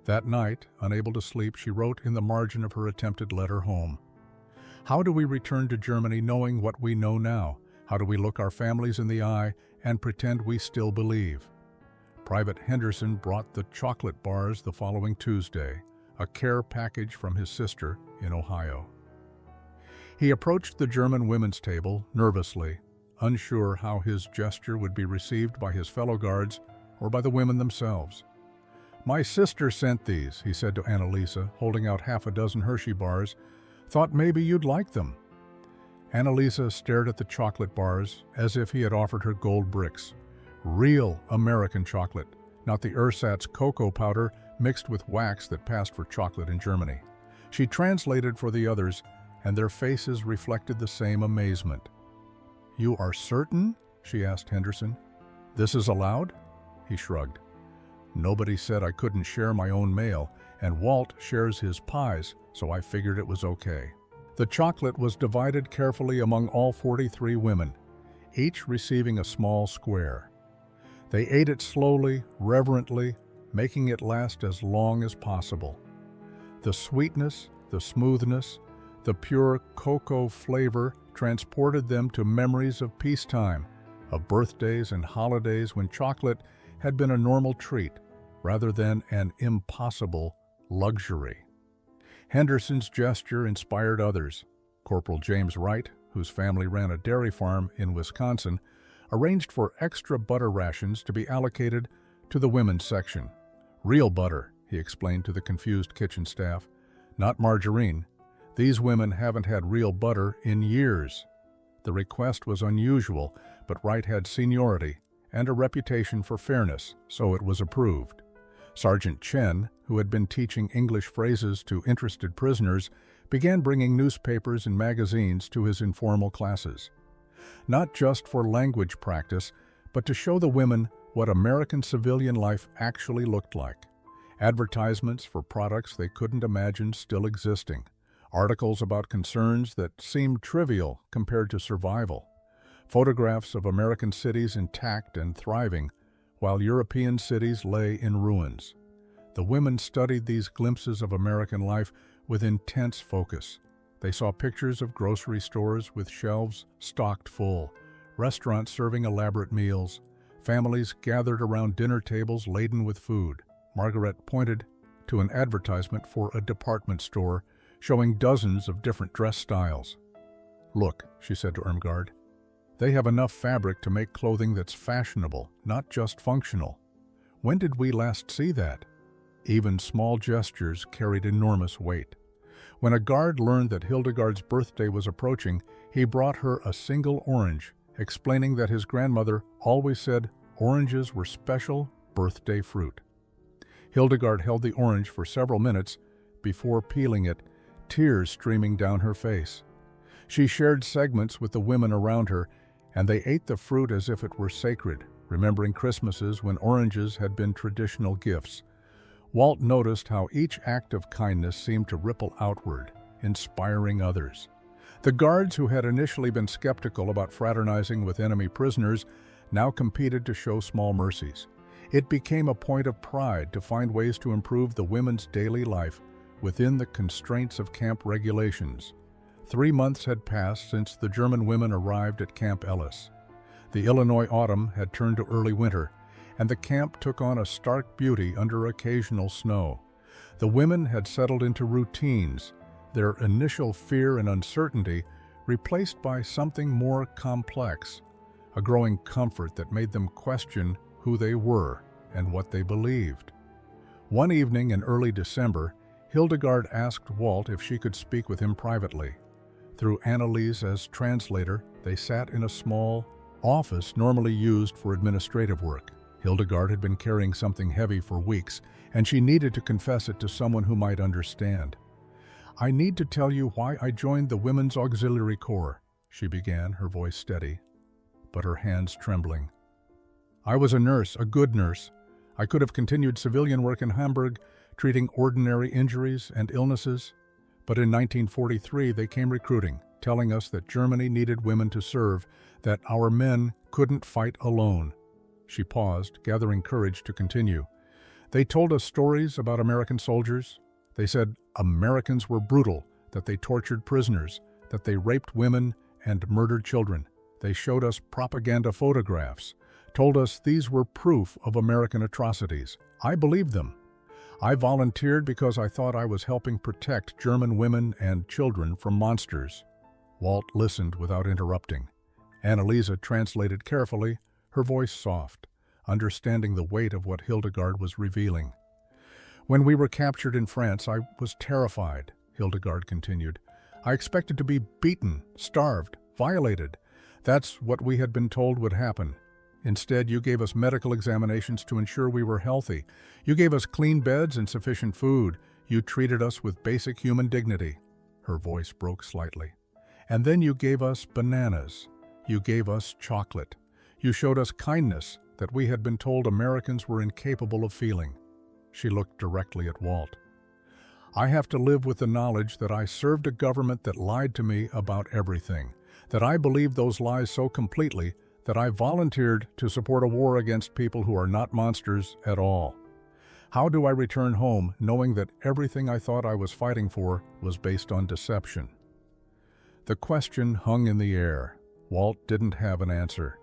That night, unable to sleep, she wrote in the margin of her attempted letter home, "How do we return to Germany knowing what we know now? How do we look our families in the eye and pretend we still believe?" Private Henderson brought the chocolate bars the following Tuesday, a care package from his sister in Ohio. He approached the German women's table nervously, unsure how his gesture would be received by his fellow guards or by the women themselves. "My sister sent these," he said to Annalisa, holding out half a dozen Hershey bars. "Thought maybe you'd like them." Annalisa stared at the chocolate bars as if he had offered her gold bricks. Real American chocolate, not the ersatz cocoa powder mixed with wax that passed for chocolate in Germany. She translated for the others, and their faces reflected the same amazement. "You are certain?" she asked Henderson. "This is allowed?" He shrugged. "Nobody said I couldn't share my own mail, and Walt shares his pies, so I figured it was okay." The chocolate was divided carefully among all 43 women, each receiving a small square. They ate it slowly, reverently, making it last as long as possible. The sweetness, the smoothness, the pure cocoa flavor transported them to memories of peacetime, of birthdays and holidays when chocolate had been a normal treat rather than an impossible luxury. Henderson's gesture inspired others. Corporal James Wright, whose family ran a dairy farm in Wisconsin, arranged for extra butter rations to be allocated to the women's section. "Real butter," he explained to the confused kitchen staff, "not margarine. These women haven't had real butter in years." The request was unusual, but Wright had seniority and a reputation for fairness, so it was approved. Sergeant Chen, who had been teaching English phrases to interested prisoners, began bringing newspapers and magazines to his informal classes. Not just for language practice, but to show the women what American civilian life actually looked like. Advertisements for products they couldn't imagine still existing. Articles about concerns that seemed trivial compared to survival. Photographs of American cities intact and thriving, while European cities lay in ruins. The women studied these glimpses of American life with intense focus. They saw pictures of grocery stores with shelves stocked full, restaurants serving elaborate meals, families gathered around dinner tables laden with food. Margaret pointed to an advertisement for a department store showing dozens of different dress styles. "Look," she said to Irmgard, "they have enough fabric to make clothing that's fashionable, not just functional. When did we last see that?" Even small gestures carried enormous weight. When a guard learned that Hildegard's birthday was approaching, he brought her a single orange, explaining that his grandmother always said oranges were special birthday fruit. Hildegard held the orange for several minutes before peeling it, tears streaming down her face. She shared segments with the women around her, and they ate the fruit as if it were sacred, remembering Christmases when oranges had been traditional gifts. Walt noticed how each act of kindness seemed to ripple outward, inspiring others. The guards, who had initially been skeptical about fraternizing with enemy prisoners, now competed to show small mercies. It became a point of pride to find ways to improve the women's daily life within the constraints of camp regulations. 3 months had passed since the German women arrived at Camp Ellis. The Illinois autumn had turned to early winter, and the camp took on a stark beauty under occasional snow. The women had settled into routines, their initial fear and uncertainty replaced by something more complex, a growing comfort that made them question who they were and what they believed. One evening in early December, Hildegard asked Walt if she could speak with him privately. Through Annalise as translator, they sat in a small office normally used for administrative work. Hildegard had been carrying something heavy for weeks, and she needed to confess it to someone who might understand. "I need to tell you why I joined the Women's Auxiliary Corps," she began, her voice steady, but her hands trembling. "I was a nurse, a good nurse. I could have continued civilian work in Hamburg, treating ordinary injuries and illnesses. But in 1943 they came recruiting, telling us that Germany needed women to serve, that our men couldn't fight alone." She paused, gathering courage to continue. "They told us stories about American soldiers. They said Americans were brutal, that they tortured prisoners, that they raped women and murdered children. They showed us propaganda photographs, told us these were proof of American atrocities. I believed them. I volunteered because I thought I was helping protect German women and children from monsters." Walt listened without interrupting. Annalisa translated carefully, her voice soft, understanding the weight of what Hildegard was revealing. "When we were captured in France, I was terrified," Hildegard continued. "I expected to be beaten, starved, violated. That's what we had been told would happen. Instead, you gave us medical examinations to ensure we were healthy. You gave us clean beds and sufficient food. You treated us with basic human dignity." Her voice broke slightly. "And then you gave us bananas. You gave us chocolate. You showed us kindness that we had been told Americans were incapable of feeling." She looked directly at Walt. "I have to live with the knowledge that I served a government that lied to me about everything, that I believed those lies so completely that I volunteered to support a war against people who are not monsters at all. How do I return home knowing that everything I thought I was fighting for was based on deception?" The question hung in the air. Walt didn't have an answer.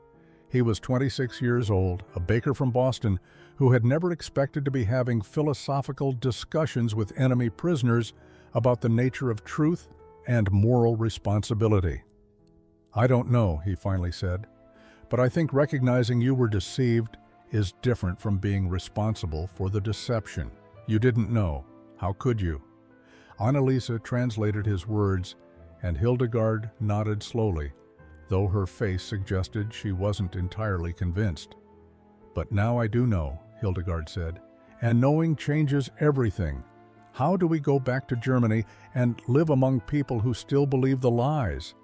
He was 26 years old, a baker from Boston, who had never expected to be having philosophical discussions with enemy prisoners about the nature of truth and moral responsibility. "I don't know," he finally said, "but I think recognizing you were deceived is different from being responsible for the deception. You didn't know. How could you?" Annalisa translated his words, and Hildegard nodded slowly, though her face suggested she wasn't entirely convinced. "But now I do know," Hildegard said, "and knowing changes everything. How do we go back to Germany and live among people who still believe the lies?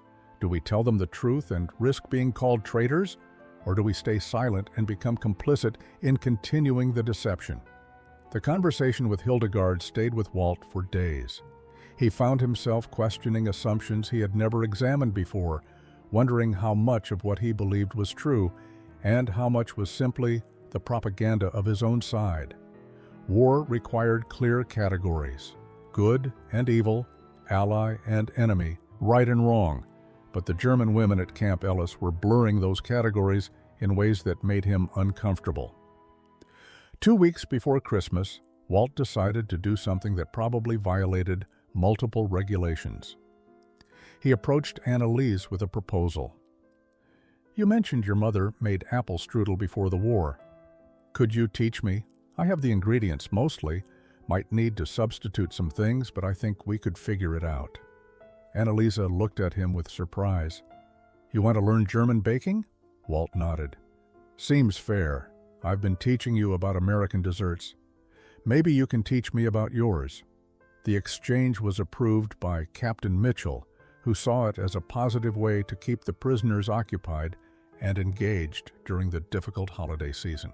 Do we tell them the truth and risk being called traitors? Or do we stay silent and become complicit in continuing the deception?" The conversation with Hildegard stayed with Walt for days. He found himself questioning assumptions he had never examined before, wondering how much of what he believed was true and how much was simply the propaganda of his own side. War required clear categories: good and evil, ally and enemy, right and wrong. But the German women at Camp Ellis were blurring those categories in ways that made him uncomfortable. 2 weeks before Christmas, Walt decided to do something that probably violated multiple regulations. He approached Annalise with a proposal. "You mentioned your mother made apple strudel before the war. Could you teach me? I have the ingredients mostly, might need to substitute some things, but I think we could figure it out." Annalisa looked at him with surprise. "You want to learn German baking?" Walt nodded. "Seems fair. I've been teaching you about American desserts. Maybe you can teach me about yours." The exchange was approved by Captain Mitchell, who saw it as a positive way to keep the prisoners occupied and engaged during the difficult holiday season.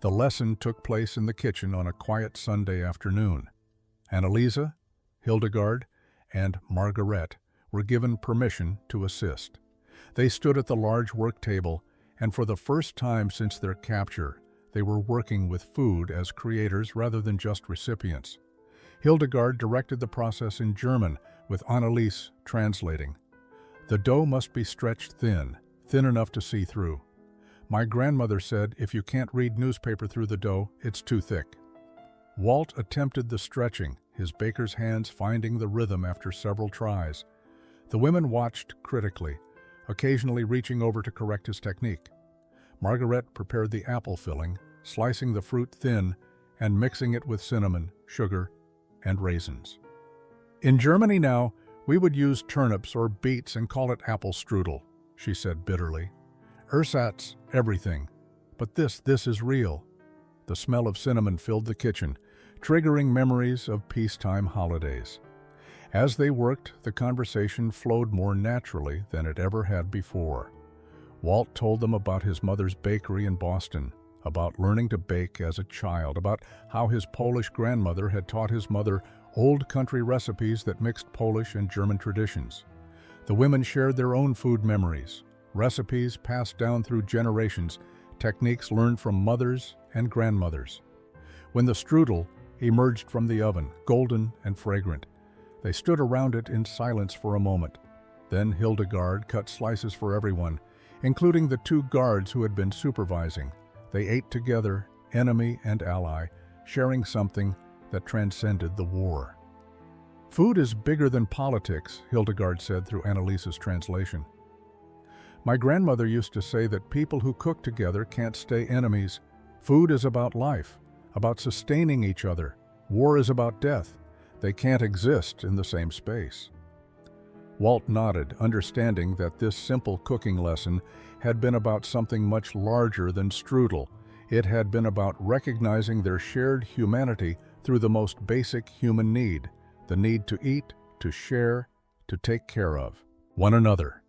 The lesson took place in the kitchen on a quiet Sunday afternoon. Annalisa, Hildegard, and Margaret were given permission to assist. They stood at the large work table, and for the first time since their capture, They were working with food as creators rather than just recipients. Hildegard directed the process in German, with Anneliese translating. The dough must be stretched thin enough to see through. My grandmother said, if you can't read newspaper through the dough, it's too thick. Walt attempted the stretching, his baker's hands finding the rhythm after several tries. The women watched critically, occasionally reaching over to correct his technique. Margaret prepared the apple filling, slicing the fruit thin and mixing it with cinnamon, sugar, and raisins. In Germany now, we would use turnips or beets and call it apple strudel, she said bitterly. Ersatz, everything. But this is real. The smell of cinnamon filled the kitchen, triggering memories of peacetime holidays. As they worked, the conversation flowed more naturally than it ever had before. Walt told them about his mother's bakery in Boston, about learning to bake as a child, about how his Polish grandmother had taught his mother old country recipes that mixed Polish and German traditions. The women shared their own food memories, recipes passed down through generations, techniques learned from mothers and grandmothers. When the strudel emerged from the oven, golden and fragrant, they stood around it in silence for a moment. Then Hildegard cut slices for everyone, including the 2 guards who had been supervising. They ate together, enemy and ally, sharing something that transcended the war. Food is bigger than politics, Hildegard said through Anneliese's translation. My grandmother used to say that people who cook together can't stay enemies. Food is about life, about sustaining each other. War is about death. They can't exist in the same space. Walt nodded, understanding that this simple cooking lesson had been about something much larger than strudel. It had been about recognizing their shared humanity through the most basic human need, the need to eat, to share, to take care of one another.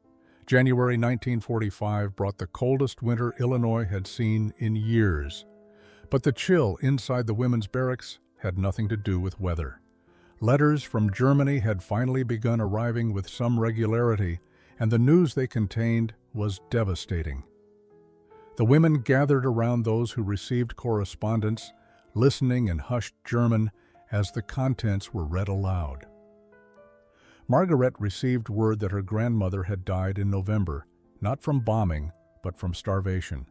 January 1945 brought the coldest winter Illinois had seen in years. But the chill inside the women's barracks had nothing to do with weather. Letters from Germany had finally begun arriving with some regularity, and the news they contained was devastating. The women gathered around those who received correspondence, listening in hushed German as the contents were read aloud. Margaret received word that her grandmother had died in November, not from bombing, but from starvation.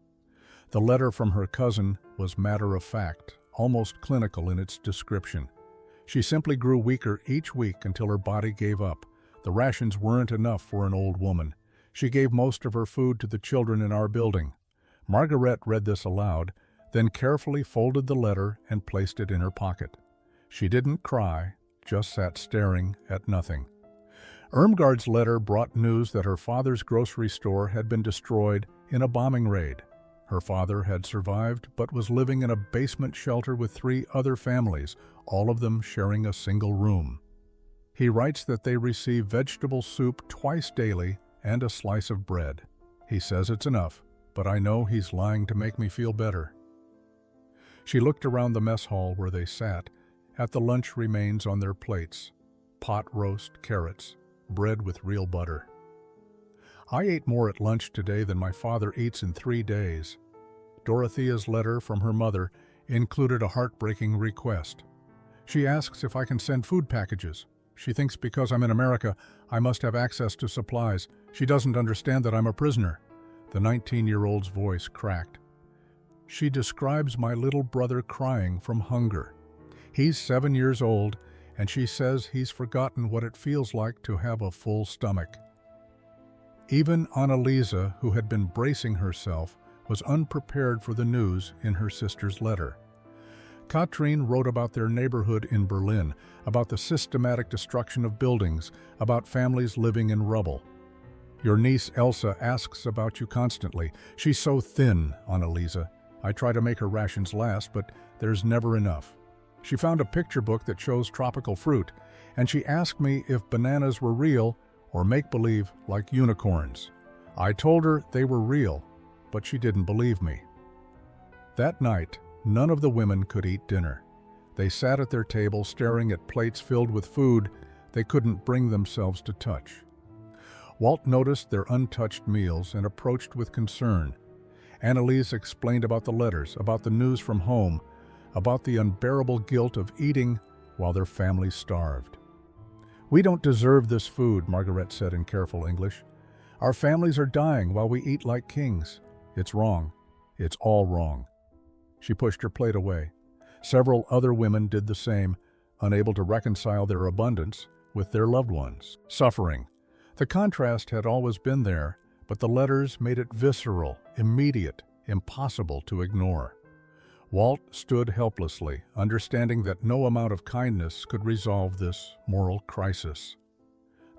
The letter from her cousin was matter-of-fact, almost clinical in its description. She simply grew weaker each week until her body gave up. The rations weren't enough for an old woman. She gave most of her food to the children in our building. Margaret read this aloud, then carefully folded the letter and placed it in her pocket. She didn't cry, just sat staring at nothing. Irmgard's letter brought news that her father's grocery store had been destroyed in a bombing raid. Her father had survived but was living in a basement shelter with 3 other families, all of them sharing a single room. He writes that they receive vegetable soup twice daily and a slice of bread. He says it's enough, but I know he's lying to make me feel better. She looked around the mess hall where they sat, at the lunch remains on their plates, pot roast, carrots, bread with real butter. I ate more at lunch today than my father eats in 3 days. Dorothea's letter from her mother included a heartbreaking request. She asks if I can send food packages. She thinks because I'm in America, I must have access to supplies. She doesn't understand that I'm a prisoner. The 19-year-old's voice cracked. She describes my little brother crying from hunger. He's 7 years old, and she says he's forgotten what it feels like to have a full stomach. Even Anneliese, who had been bracing herself, was unprepared for the news in her sister's letter. Katrin wrote about their neighborhood in Berlin, about the systematic destruction of buildings, about families living in rubble. Your niece Elsa asks about you constantly. She's so thin, Anneliese. I try to make her rations last, but there's never enough. She found a picture book that shows tropical fruit, and she asked me if bananas were real or make-believe like unicorns. I told her they were real, but she didn't believe me. That night, none of the women could eat dinner. They sat at their table staring at plates filled with food they couldn't bring themselves to touch. Walt noticed their untouched meals and approached with concern. Annalise explained about the letters, about the news from home, about the unbearable guilt of eating while their families starved. "We don't deserve this food," Margaret said in careful English. "Our families are dying while we eat like kings. It's wrong. It's all wrong." She pushed her plate away. Several other women did the same, unable to reconcile their abundance with their loved ones' suffering. The contrast had always been there, but the letters made it visceral, immediate, impossible to ignore. Walt stood helplessly, understanding that no amount of kindness could resolve this moral crisis.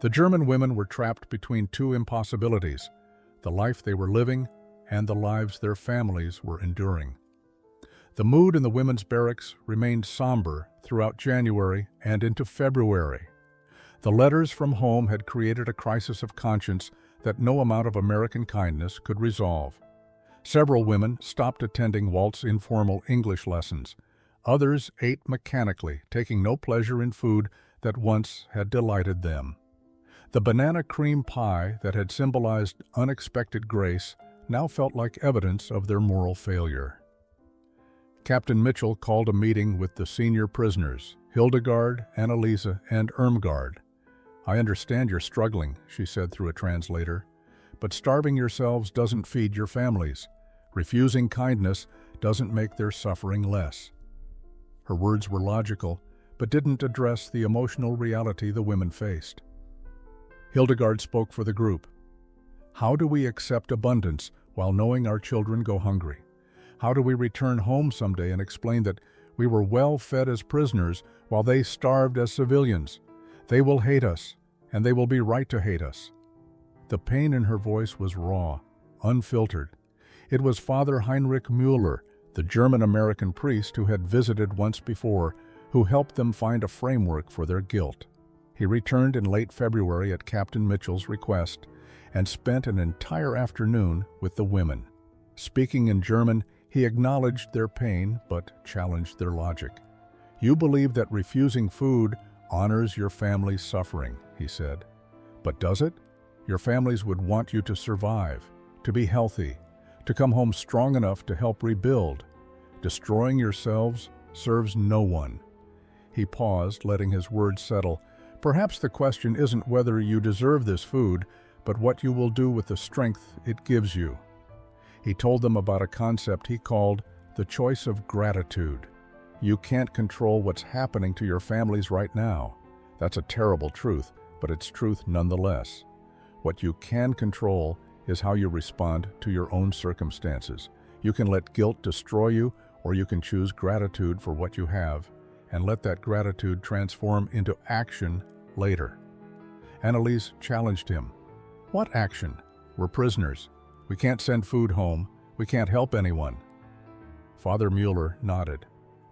The German women were trapped between two impossibilities: the life they were living and the lives their families were enduring. The mood in the women's barracks remained somber throughout January and into February. The letters from home had created a crisis of conscience that no amount of American kindness could resolve. Several women stopped attending Walt's informal English lessons. Others ate mechanically, taking no pleasure in food that once had delighted them. The banana cream pie that had symbolized unexpected grace now felt like evidence of their moral failure. Captain Mitchell called a meeting with the senior prisoners, Hildegard, Annalise, and Irmgard. "I understand you're struggling," she said through a translator, "but starving yourselves doesn't feed your families. Refusing kindness doesn't make their suffering less." Her words were logical, but didn't address the emotional reality the women faced. Hildegard spoke for the group. "How do we accept abundance while knowing our children go hungry? How do we return home someday and explain that we were well fed as prisoners while they starved as civilians? They will hate us, and they will be right to hate us." The pain in her voice was raw, unfiltered. It was Father Heinrich Müller, the German-American priest who had visited once before, who helped them find a framework for their guilt. He returned in late February at Captain Mitchell's request and spent an entire afternoon with the women. Speaking in German, he acknowledged their pain but challenged their logic. "You believe that refusing food honors your family's suffering," he said. "But does it? Your families would want you to survive, to be healthy, to come home strong enough to help rebuild. Destroying yourselves serves no one." He paused, letting his words settle. "Perhaps the question isn't whether you deserve this food, but what you will do with the strength it gives you." He told them about a concept he called the choice of gratitude. You can't control what's happening to your families right now. That's a terrible truth, but it's truth nonetheless. What you can control is how you respond to your own circumstances. You can let guilt destroy you, or you can choose gratitude for what you have and let that gratitude transform into action later. Annalise challenged him. "What action? We're prisoners. We can't send food home. We can't help anyone." Father Müller nodded.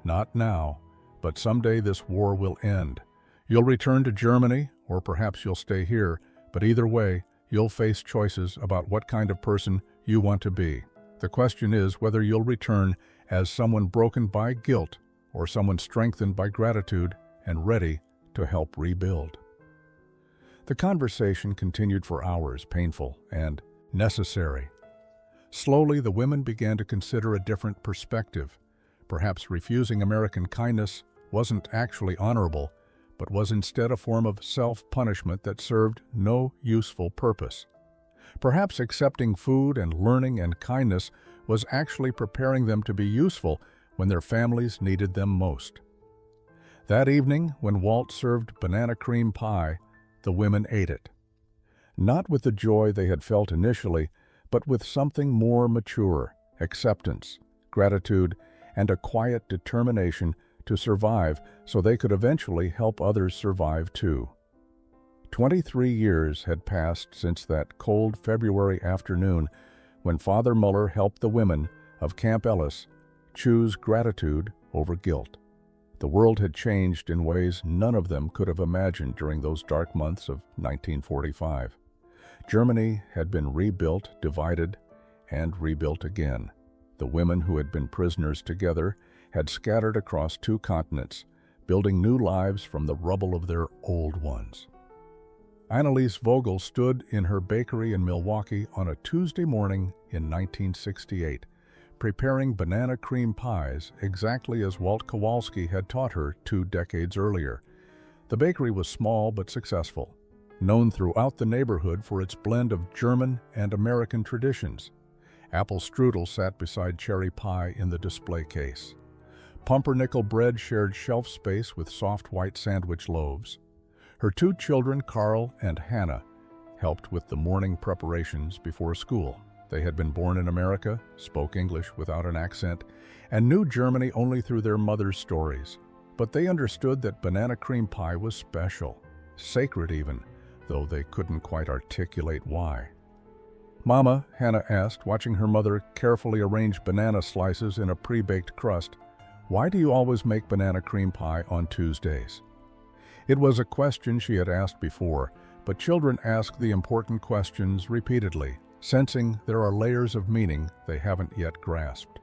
"Not now, but someday this war will end. You'll return to Germany, or perhaps you'll stay here, but either way, you'll face choices about what kind of person you want to be. The question is whether you'll return as someone broken by guilt or someone strengthened by gratitude and ready to help rebuild." The conversation continued for hours, painful and necessary. Slowly, the women began to consider a different perspective. Perhaps refusing American kindness wasn't actually honorable, but was instead a form of self-punishment that served no useful purpose. Perhaps accepting food and learning and kindness was actually preparing them to be useful when their families needed them most. That evening, when Walt served banana cream pie, the women ate it. Not with the joy they had felt initially, but with something more mature: acceptance, gratitude, and a quiet determination to survive so they could eventually help others survive too. 23 years had passed since that cold February afternoon when Father Muller helped the women of Camp Ellis choose gratitude over guilt. The world had changed in ways none of them could have imagined during those dark months of 1945. Germany had been rebuilt, divided, and rebuilt again. The women who had been prisoners together had scattered across 2 continents, building new lives from the rubble of their old ones. Annalise Vogel stood in her bakery in Milwaukee on a Tuesday morning in 1968, preparing banana cream pies exactly as Walt Kowalski had taught her 2 decades earlier. The bakery was small but successful, known throughout the neighborhood for its blend of German and American traditions. Apple strudel sat beside cherry pie in the display case. Pumpernickel bread shared shelf space with soft white sandwich loaves. Her 2 children, Carl and Hannah, helped with the morning preparations before school. They had been born in America, spoke English without an accent, and knew Germany only through their mother's stories. But they understood that banana cream pie was special, sacred even, though they couldn't quite articulate why. "Mama," Hannah asked, watching her mother carefully arrange banana slices in a pre-baked crust, "why do you always make banana cream pie on Tuesdays?" It was a question she had asked before, but children ask the important questions repeatedly, sensing there are layers of meaning they haven't yet grasped.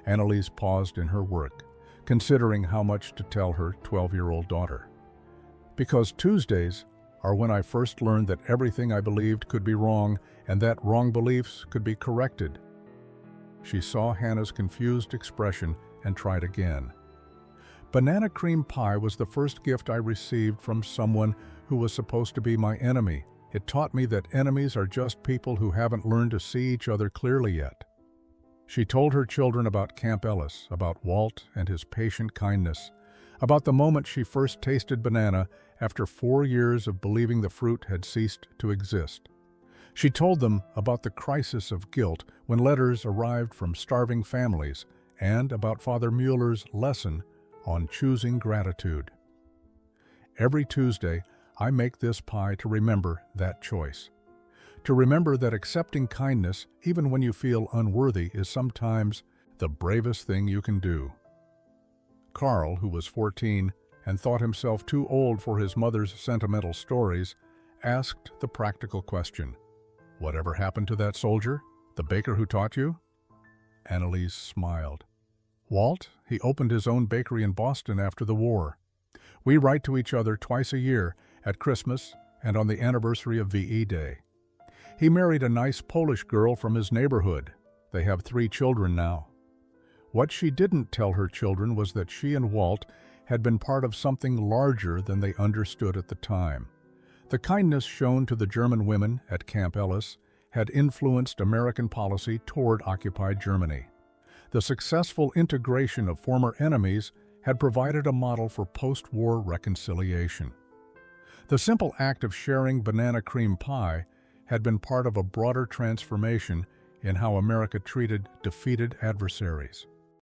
Annalise paused in her work, considering how much to tell her 12-year-old daughter. "Because Tuesdays are when I first learned that everything I believed could be wrong and that wrong beliefs could be corrected." She saw Hannah's confused expression and tried again. "Banana cream pie was the first gift I received from someone who was supposed to be my enemy. It taught me that enemies are just people who haven't learned to see each other clearly yet." She told her children about Camp Ellis, about Walt and his patient kindness, about the moment she first tasted banana after 4 years of believing the fruit had ceased to exist. She told them about the crisis of guilt when letters arrived from starving families, and about Father Mueller's lesson on choosing gratitude. "Every Tuesday, I make this pie to remember that choice. To remember that accepting kindness, even when you feel unworthy, is sometimes the bravest thing you can do." Carl, who was 14 and thought himself too old for his mother's sentimental stories, asked the practical question, "Whatever happened to that soldier, the baker who taught you?" Annalise smiled. "Walt, he opened his own bakery in Boston after the war. We write to each other twice a year, at Christmas and on the anniversary of VE Day. He married a nice Polish girl from his neighborhood. They have 3 children now." What she didn't tell her children was that she and Walt had been part of something larger than they understood at the time. The kindness shown to the German women at Camp Ellis had influenced American policy toward occupied Germany. The successful integration of former enemies had provided a model for post-war reconciliation. The simple act of sharing banana cream pie had been part of a broader transformation in how America treated defeated adversaries.